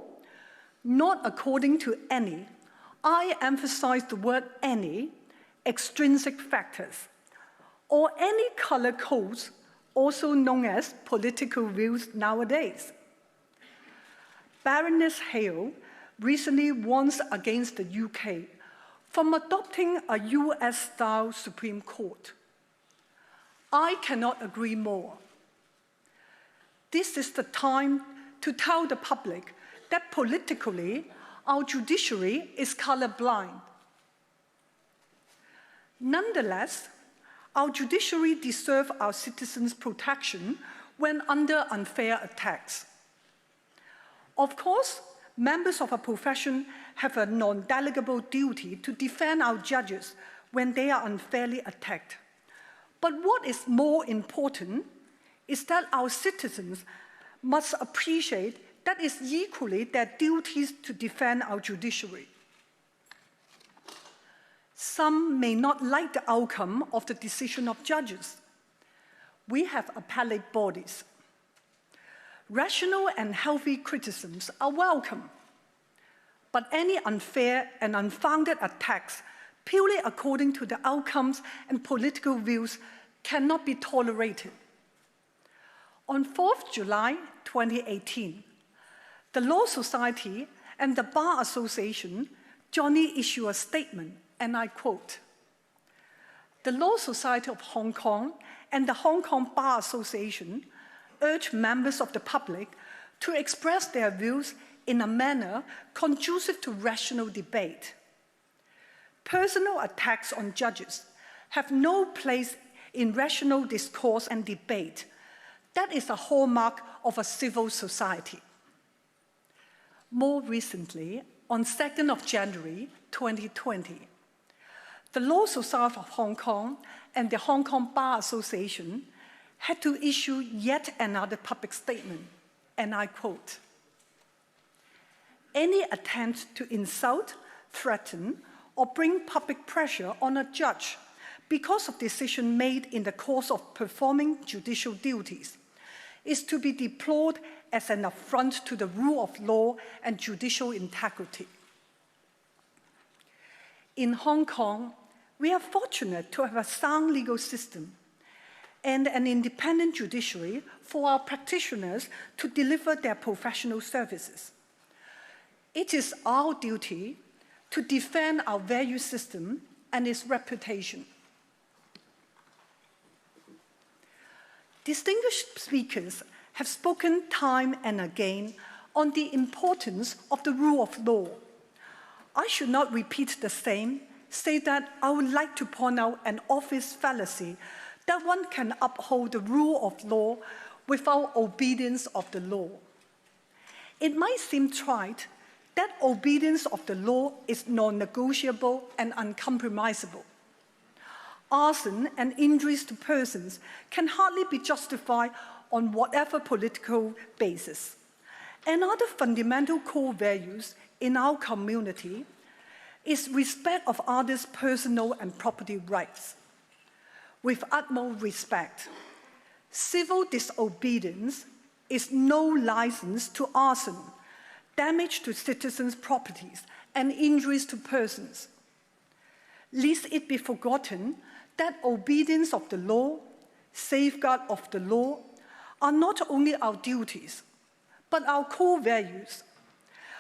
not according to any, I emphasize the word any, extrinsic factors, or any color codes, also known as political views nowadays. Baroness Hale recently warned against the UK from adopting a US-style Supreme Court. I cannot agree more. This is the time to tell the public that politically, our judiciary is colorblind. Nonetheless, our judiciary deserves our citizens' protection when under unfair attacks. Of course, members of our profession have a non-delegable duty to defend our judges when they are unfairly attacked. But what is more important is that our citizens must appreciate that it's equally their duties to defend our judiciary. Some may not like the outcome of the decision of judges. We have appellate bodies. Rational and healthy criticisms are welcome. But any unfair and unfounded attacks purely according to the outcomes and political views cannot be tolerated. On 4th July 2018, the Law Society and the Bar Association jointly issued a statement, and I quote, "The Law Society of Hong Kong and the Hong Kong Bar Association urge members of the public to express their views in a manner conducive to rational debate. Personal attacks on judges have no place in rational discourse and debate. That is a hallmark of a civil society." More recently, on 2nd of January 2020, the Law Society of Hong Kong and the Hong Kong Bar Association had to issue yet another public statement, and I quote, "Any attempt to insult, threaten, or bring public pressure on a judge because of decisions made in the course of performing judicial duties is to be deplored as an affront to the rule of law and judicial integrity." In Hong Kong, we are fortunate to have a sound legal system and an independent judiciary for our practitioners to deliver their professional services. It is our duty to defend our value system and its reputation. Distinguished speakers have spoken time and again on the importance of the rule of law. I should not repeat the same, say that I would like to point out an obvious fallacy that one can uphold the rule of law without obedience of the law. It might seem trite that obedience of the law is non-negotiable and uncompromisable. Arson and injuries to persons can hardly be justified on whatever political basis. Another fundamental core values in our community is respect of others' personal and property rights. With utmost respect, civil disobedience is no license to arson, damage to citizens' properties, and injuries to persons. Lest it be forgotten that obedience of the law, safeguard of the law, are not only our duties, but our core values,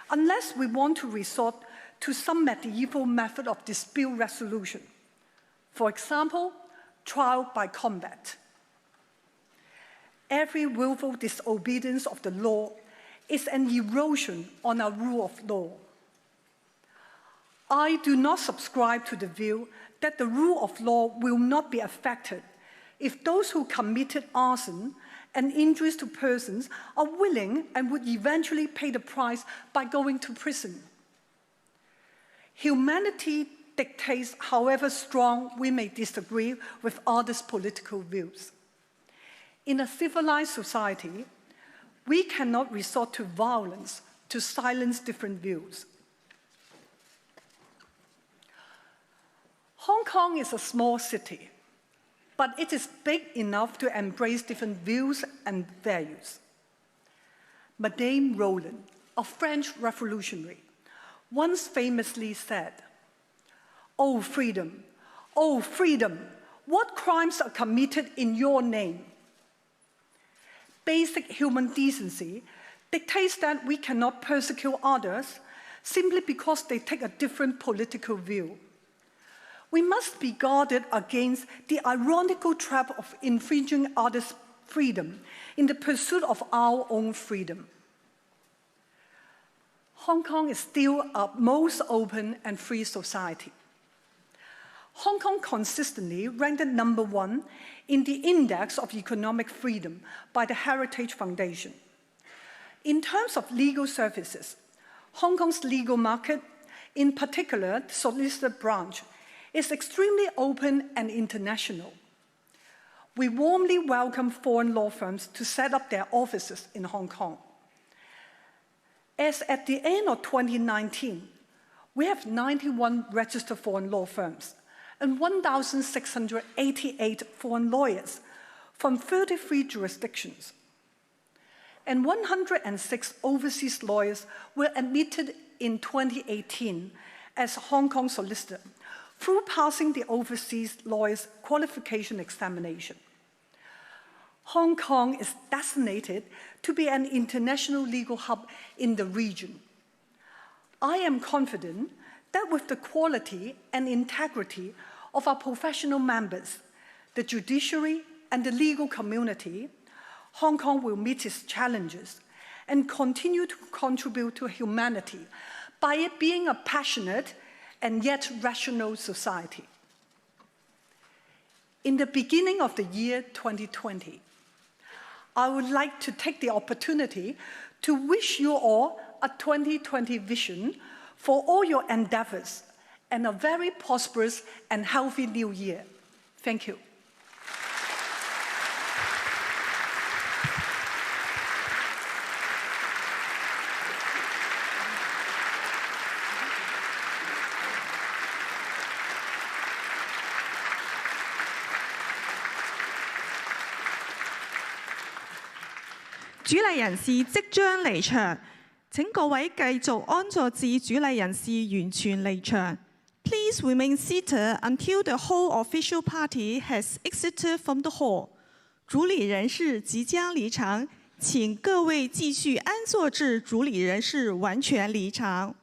unless we want to resort to some medieval method of dispute resolution. For example, trial by combat. Every willful disobedience of the law is an erosion on our rule of law. I do not subscribe to the view that the rule of law will not be affected if those who committed arson and injuries to persons are willing and would eventually pay the price by going to prison. Humanity dictates however strong we may disagree with others' political views. In a civilized society, we cannot resort to violence to silence different views. Hong Kong is a small city, but it is big enough to embrace different views and values. Madame Roland, a French revolutionary, once famously said, oh freedom, what crimes are committed in your name?" Basic human decency dictates that we cannot persecute others simply because they take a different political view. We must be guarded against the ironical trap of infringing others' freedom in the pursuit of our own freedom. Hong Kong is still a most open and free society. Hong Kong consistently ranked #1 in the Index of Economic Freedom by the Heritage Foundation. In terms of legal services, Hong Kong's legal market, in particular the solicitor branch, is extremely open and international. We warmly welcome foreign law firms to set up their offices in Hong Kong. As at the end of 2019, we have 91 registered foreign law firms and 1,688 foreign lawyers from 33 jurisdictions. And 106 overseas lawyers were admitted in 2018 as Hong Kong solicitor through passing the overseas lawyers' qualification examination. Hong Kong is designated to be an international legal hub in the region. I am confident that with the quality and integrity of our professional members, the judiciary, and the legal community, Hong Kong will meet its challenges and continue to contribute to humanity by it being a passionate and yet rational society. In the beginning of the year 2020, I would like to take the opportunity to wish you all a 2020 vision for all your endeavors and a very prosperous and healthy new year. Thank you.《主禮人士即將離場，請各位繼續安坐至主禮人士完全離場。Please remain seated until the whole official party has exited from the hall. 主禮人士即將離場，請各位繼續安坐至主禮人士完全離場。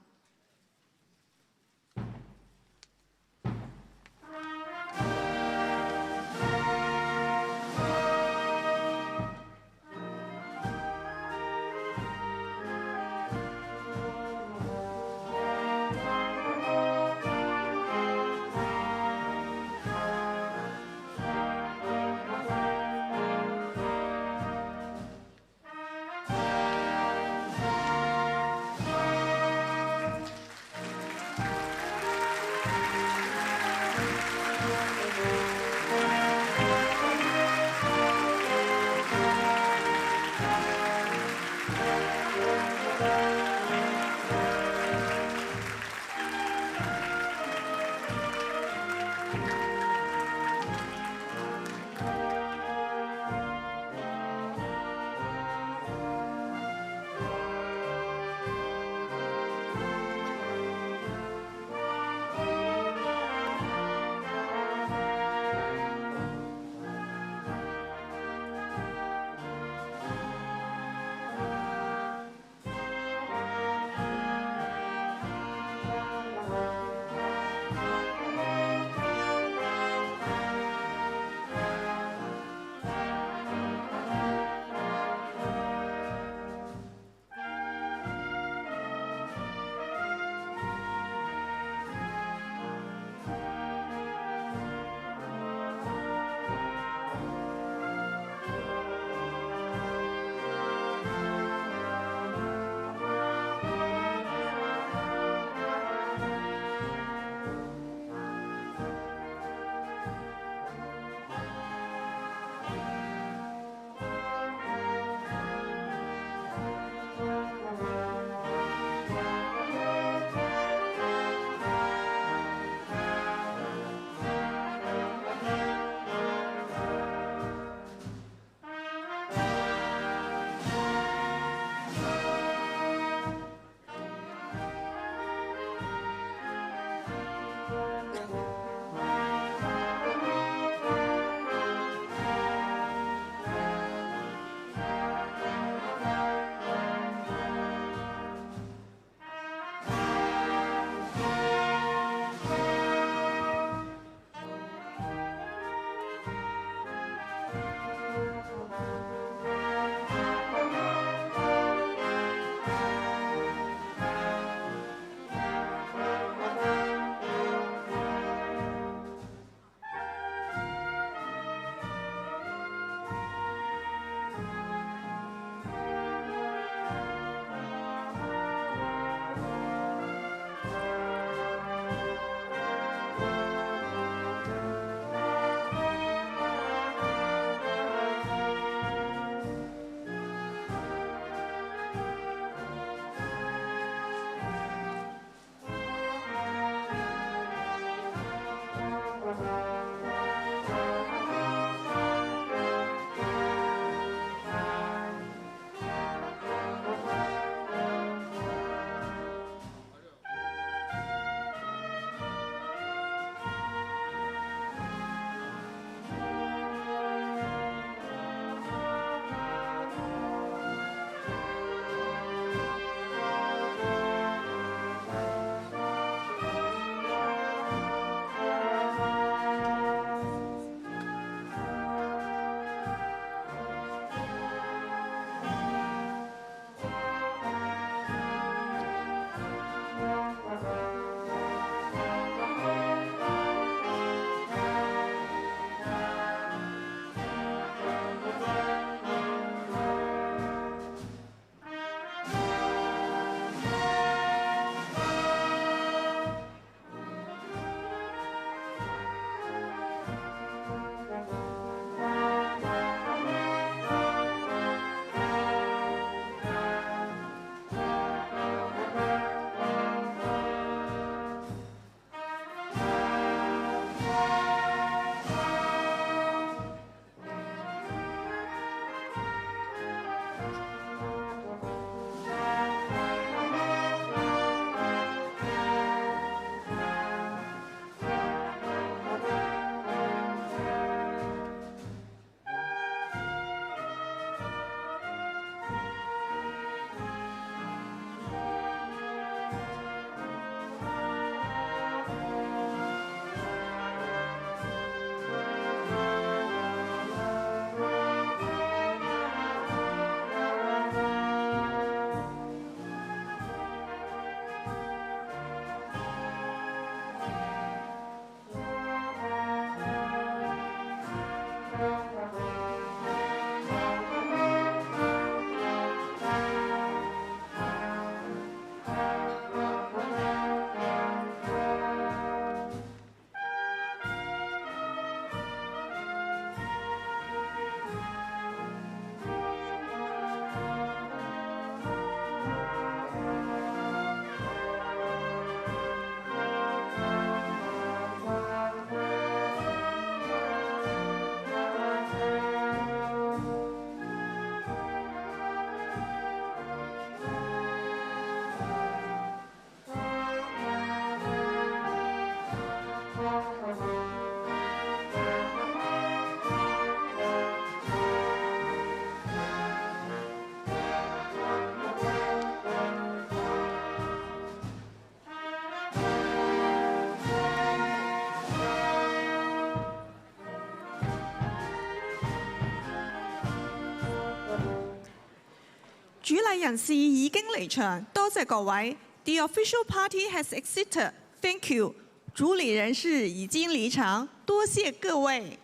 主禮人士已經離場，多謝各位。The official party has exited. Thank you. 主禮人士已經離場，多謝各位。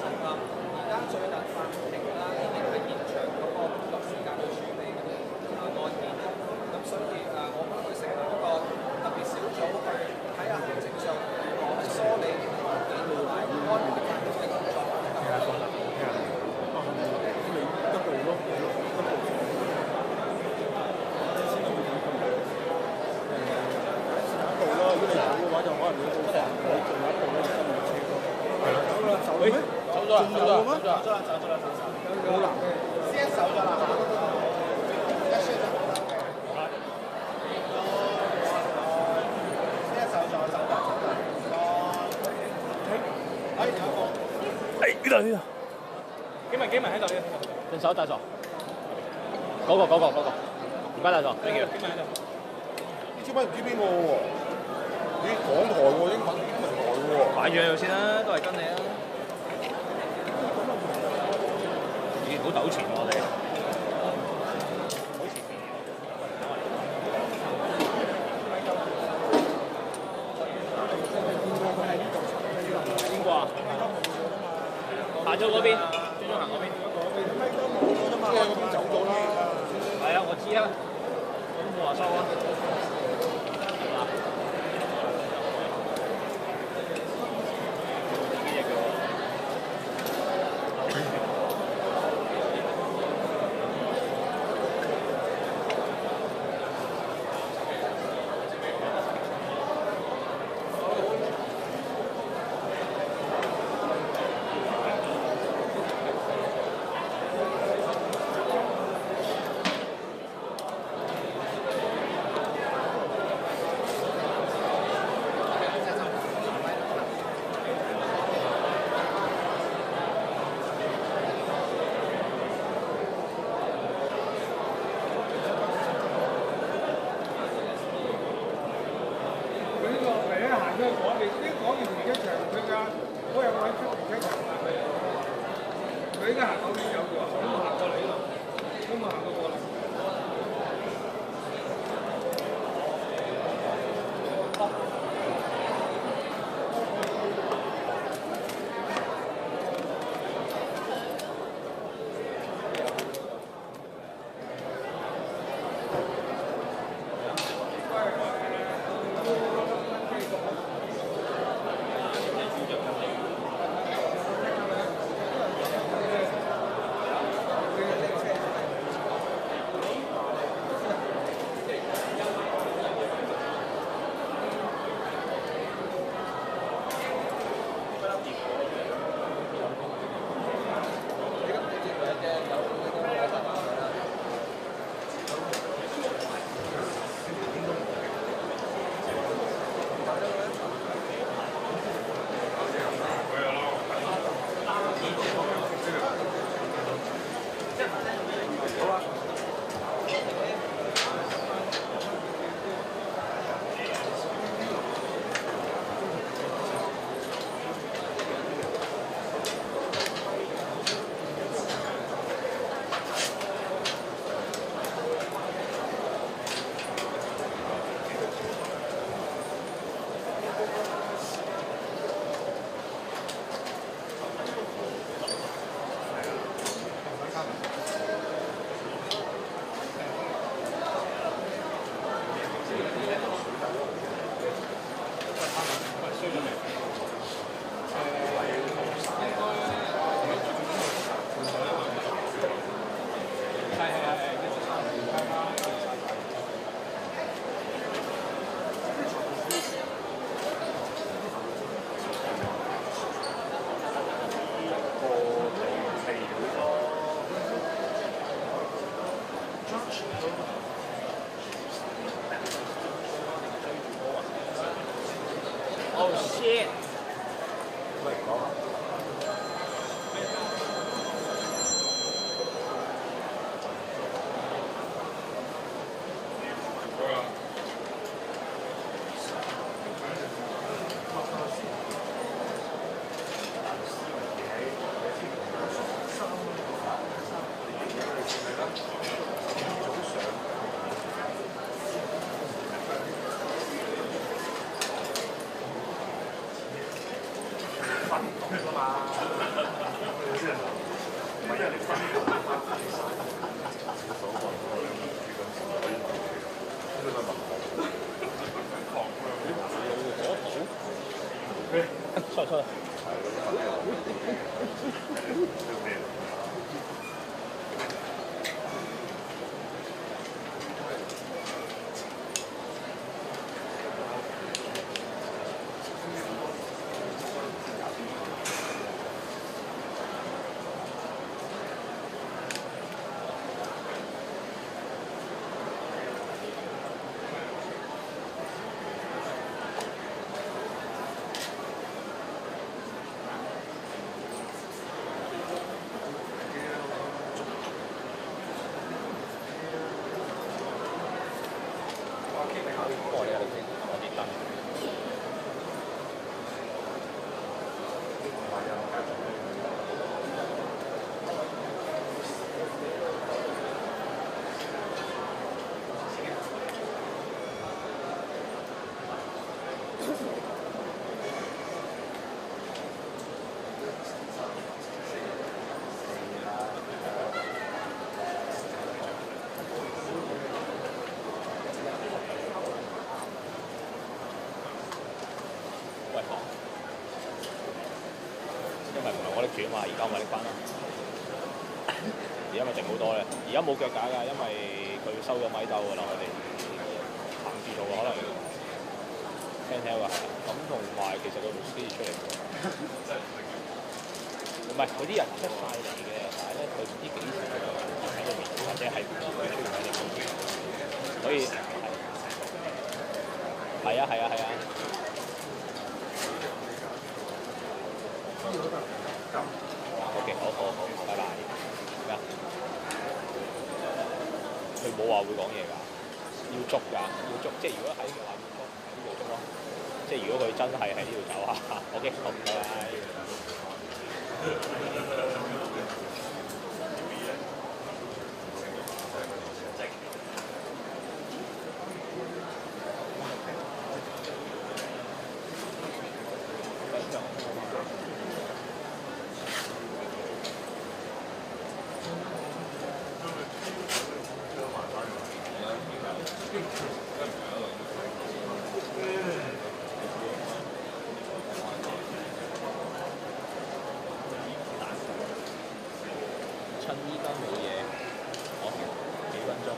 而家最近法庭啦，已經喺現場嗰個工作時間去處理嗰啲案件啦。咁所以我覺得佢成立一個特別小組去睇下行政上如何去梳理案件同埋安排法庭嘅工作更加好。幾文喺度？隻手大傻。嗰個，唔該大傻 ，thank you。幾文喺度？呢支筆唔知邊個喎？咦，港台喎，英文台喎。擺住喺度先啦，都係跟你啦。咦，好糾纏我哋。邊個啊？行咗嗰邊。行嗰邊，即係嗰邊走咗啦。係啊，我知啊，我都冇話收啊。錯錯。我拎住啊嘛，而家咪拎翻咯。而家咪剩好多咧，而家冇腳架㗎，因為佢收咗米兜㗎啦，我哋行住做可能聽㗎，咁同埋其實個律師出嚟，唔係嗰啲人出晒嚟嘅，但係咧佢唔知幾時喺度面，或者係唔會出現喺你面前，所以係啊。OK， 好，拜拜。咩啊？佢冇話會講嘢㗎，要捉㗎，即係如果喺呢度捉咯。即係如果佢真係喺呢度走下 ，OK， 好，拜拜。趁依家冇嘢，我幾分鐘。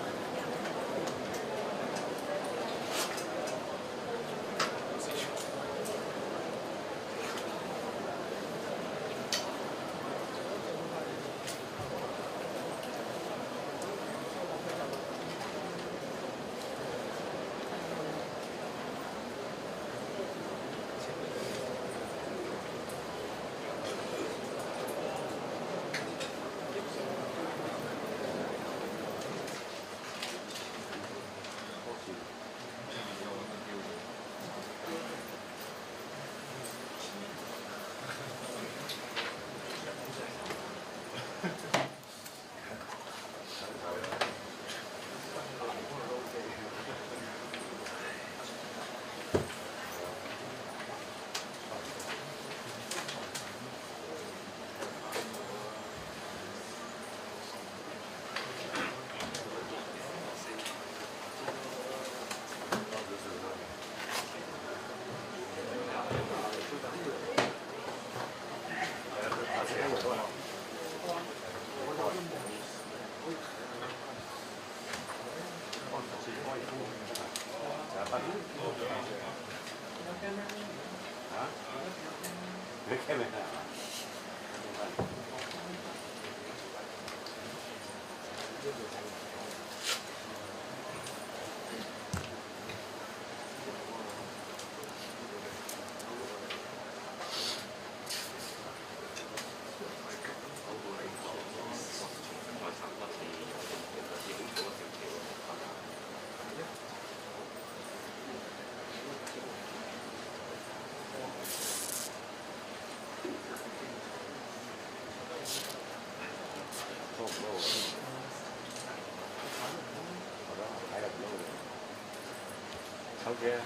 手機啊，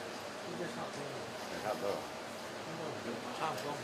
差唔多。差唔多。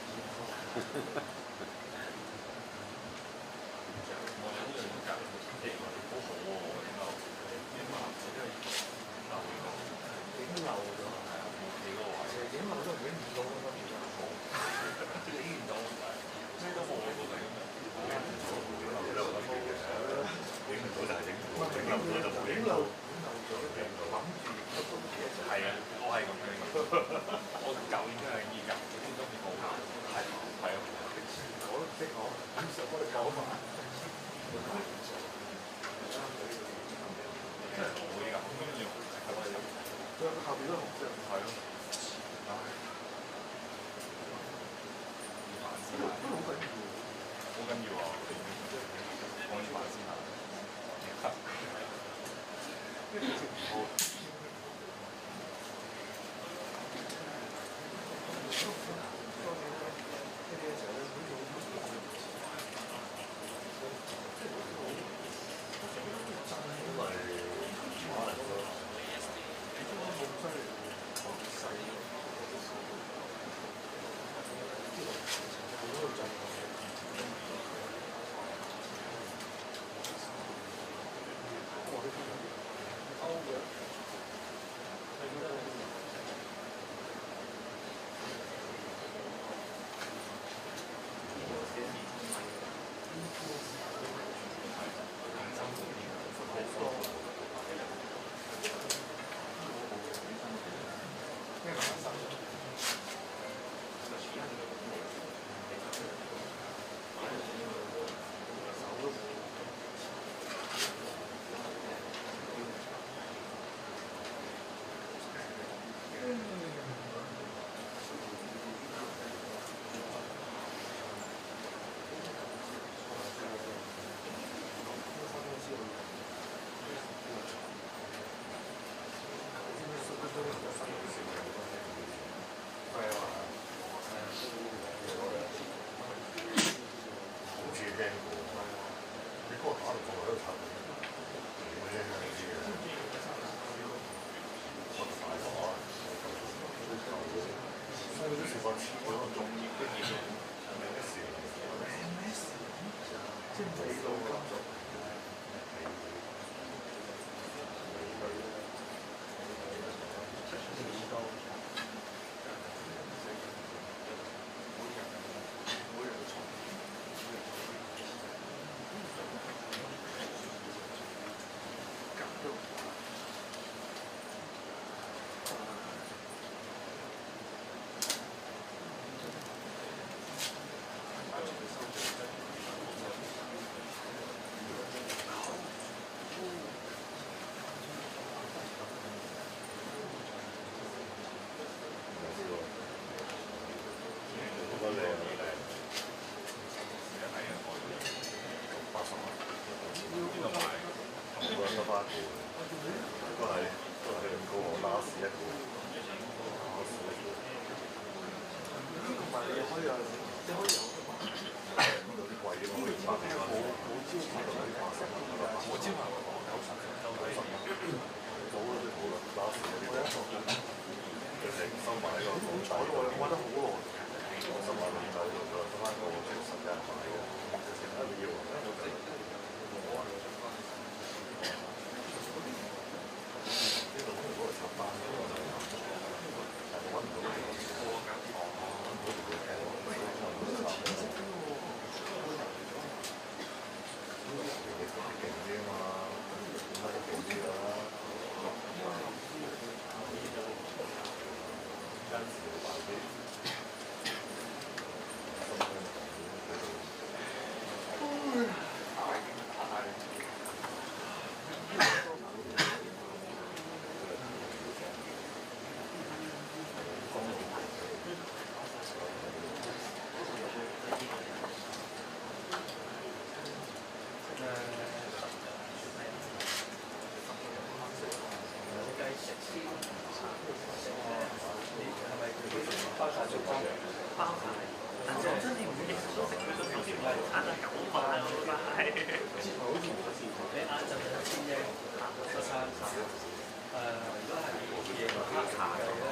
如果係夜晚黑茶嘅咧，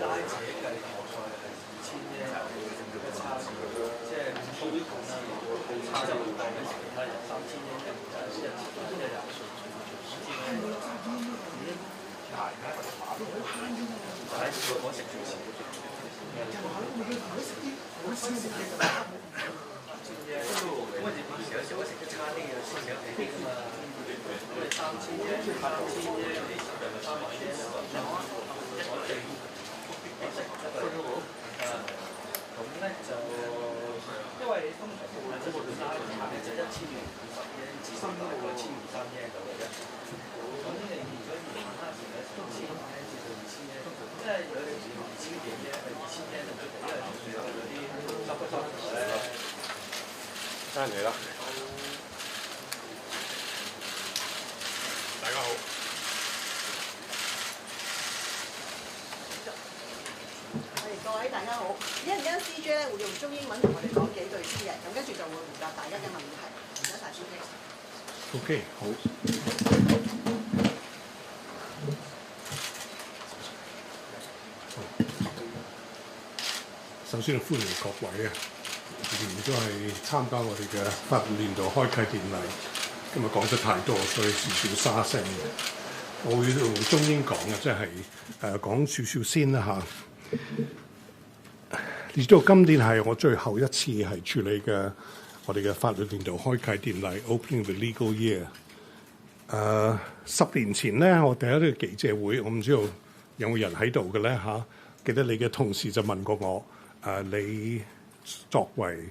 拉扯計。翻嚟啦！大家好。各位大家好，一陣間 CJ 咧會用中英文同我哋講幾句詩嘅，咁跟住就會回答大家嘅問題。唔該晒 CJ。OK， 好。首先歡迎各位啊！仍然都係參加我哋嘅法律年度開啟典禮。今日講得太多，所以少少沙聲嘅。我會用中英講嘅，即係講少少先啦嚇。你知道今年係我最後一次係處理嘅我哋嘅法律年度開啟典禮 （Opening the Legal Year）。10年前咧，我第一個記者會，我唔知道有冇人喺度嘅咧嚇。記得你嘅同事就問過我。你作為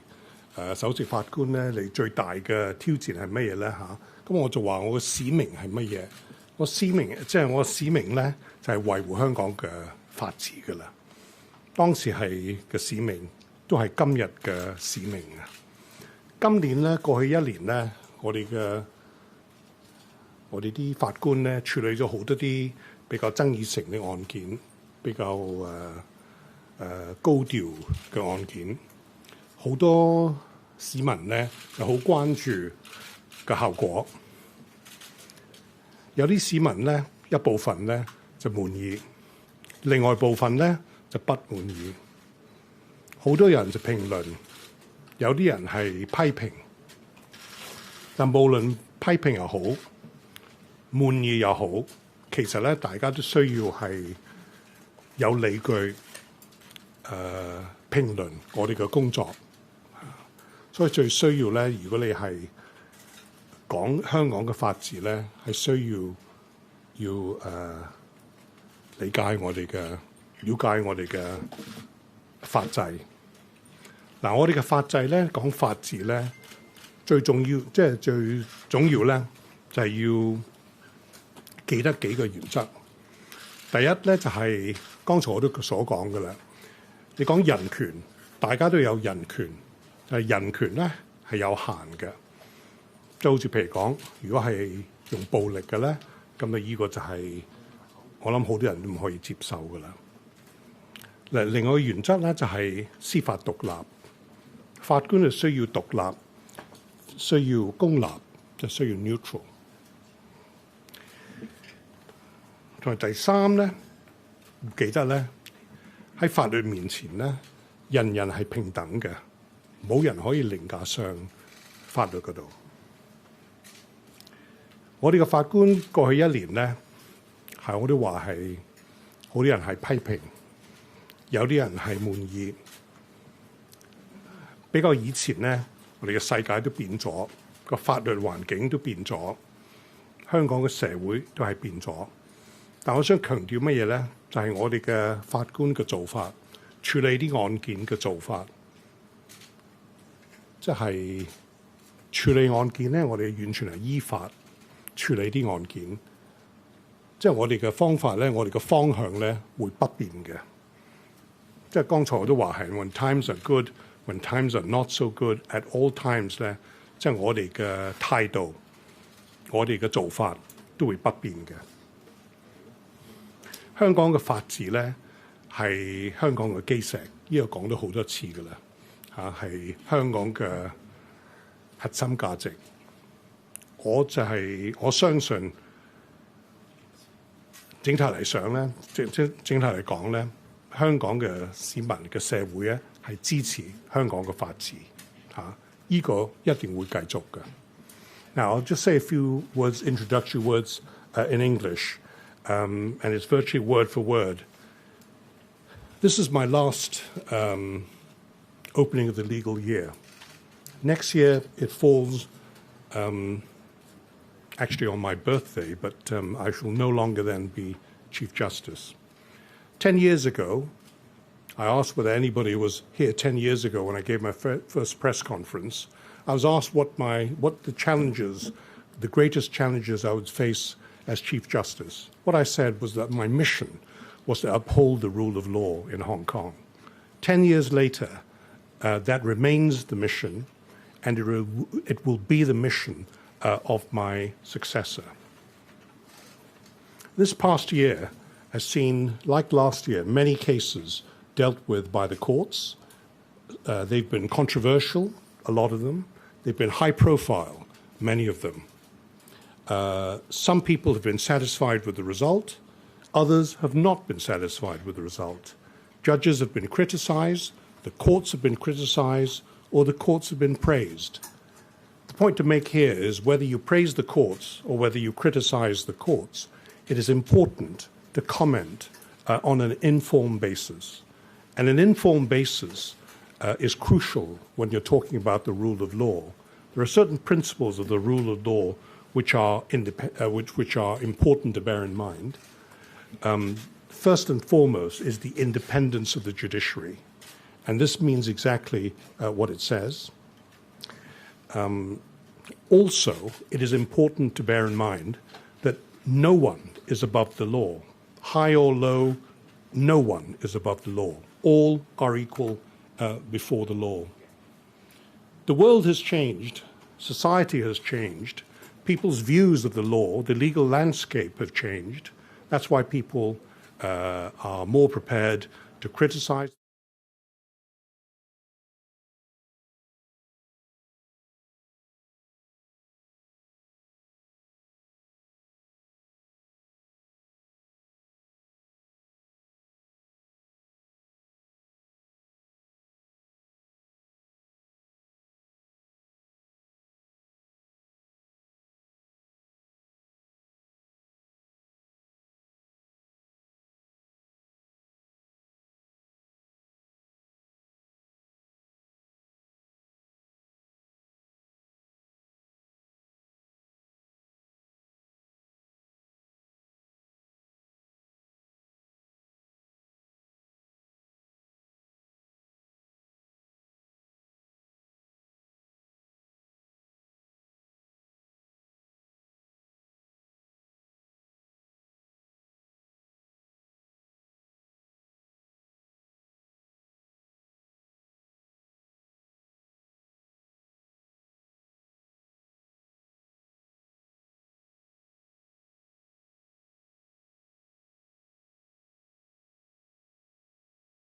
首席法官咧，你最大嘅挑戰係乜嘢咧嚇？咁我就話我嘅使命係乜嘢？我使命咧就係維護香港嘅法治㗎啦。當時係嘅使命，都係今日嘅使命啊！今年咧，過去一年咧，我哋啲法官咧處理咗好多啲比較爭議性嘅案件，比較高調嘅案件，好多市民咧就好關注嘅效果。有啲市民咧一部分咧就滿意，另外部分咧就不滿意。好多人就評論，有啲人係批評。但無論批評又好，滿意又好，其實咧大家都需要係有理據。評論我哋嘅工作，所以最需要咧，如果你係講香港嘅法治咧，係需要理解我哋嘅、了解我哋嘅法制。嗱，我哋嘅法制咧講法治咧，最重要即係最重要咧，就係要記得幾個原則。第一咧就係剛才我都所講嘅啦。你講人權，大家都有人權，但係人權咧係有限嘅。就好似譬如講，如果係用暴力嘅咧，咁啊依個就係我諗好多人都唔可以接受噶啦。嗱，另外一個原則咧就係司法獨立，法官係需要獨立，需要公立，就需要 neutral。同埋第三咧，記得咧。喺法律面前咧，人人係平等嘅，冇人可以凌駕上法律嗰度。我哋嘅法官過去一年咧，係我都話係好多人係批評，有啲人係滿意。比較以前咧，我哋嘅世界都變咗，個法律環境都變咗，香港嘅社會都係變咗。但我想強調乜嘢咧？就係我哋嘅法官嘅做法，處理啲案件嘅做法，即係處理案件咧，我哋完全係依法處理啲案件。即係我哋嘅方法咧，我哋嘅方向咧會不變嘅。即係剛才我都話係 when times are good, when times are not so good, at all times 咧，即係我哋嘅態度，我哋嘅做法都會不變嘅。香港嘅法治咧係香港嘅基石，呢個講咗好多次㗎啦，係香港嘅核心價值。我相信整體嚟講咧，整體嚟講咧，香港嘅市民嘅社會咧係支持香港嘅法治，呢個一定會繼續嘅。Now I'll just say a few words, introductory words in English. And it's virtually word for word. This is my last opening of the legal year. Next year, it falls actually on my birthday, but I shall no longer then be Chief Justice. 10 years ago, I asked whether anybody was here 10 years ago when I gave my first press conference. I was asked what the challenges, the greatest challenges I would face as Chief Justice. What I said was that my mission was to uphold the rule of law in Hong Kong. 10 years later, that remains the mission, and it will be the mission of my successor. This past year has seen, like last year, many cases dealt with by the courts. They've been controversial, a lot of them. They've been high profile, many of them. Some people have been satisfied with the result. Others have not been satisfied with the result. Judges have been criticized, the courts have been criticized, or the courts have been praised. The point to make here is whether you praise the courts or whether you criticize the courts, it is important to comment on an informed basis. And an informed basis is crucial when you're talking about the rule of law. There are certain principles of the rule of law which are important to bear in mind. First and foremost is the independence of the judiciary. And this means exactly what it says. Also, it is important to bear in mind that no one is above the law. High or low, no one is above the law. All are equal before the law. The world has changed. Society has changed. People's views of the law, the legal landscape have changed. That's why people are more prepared to criticize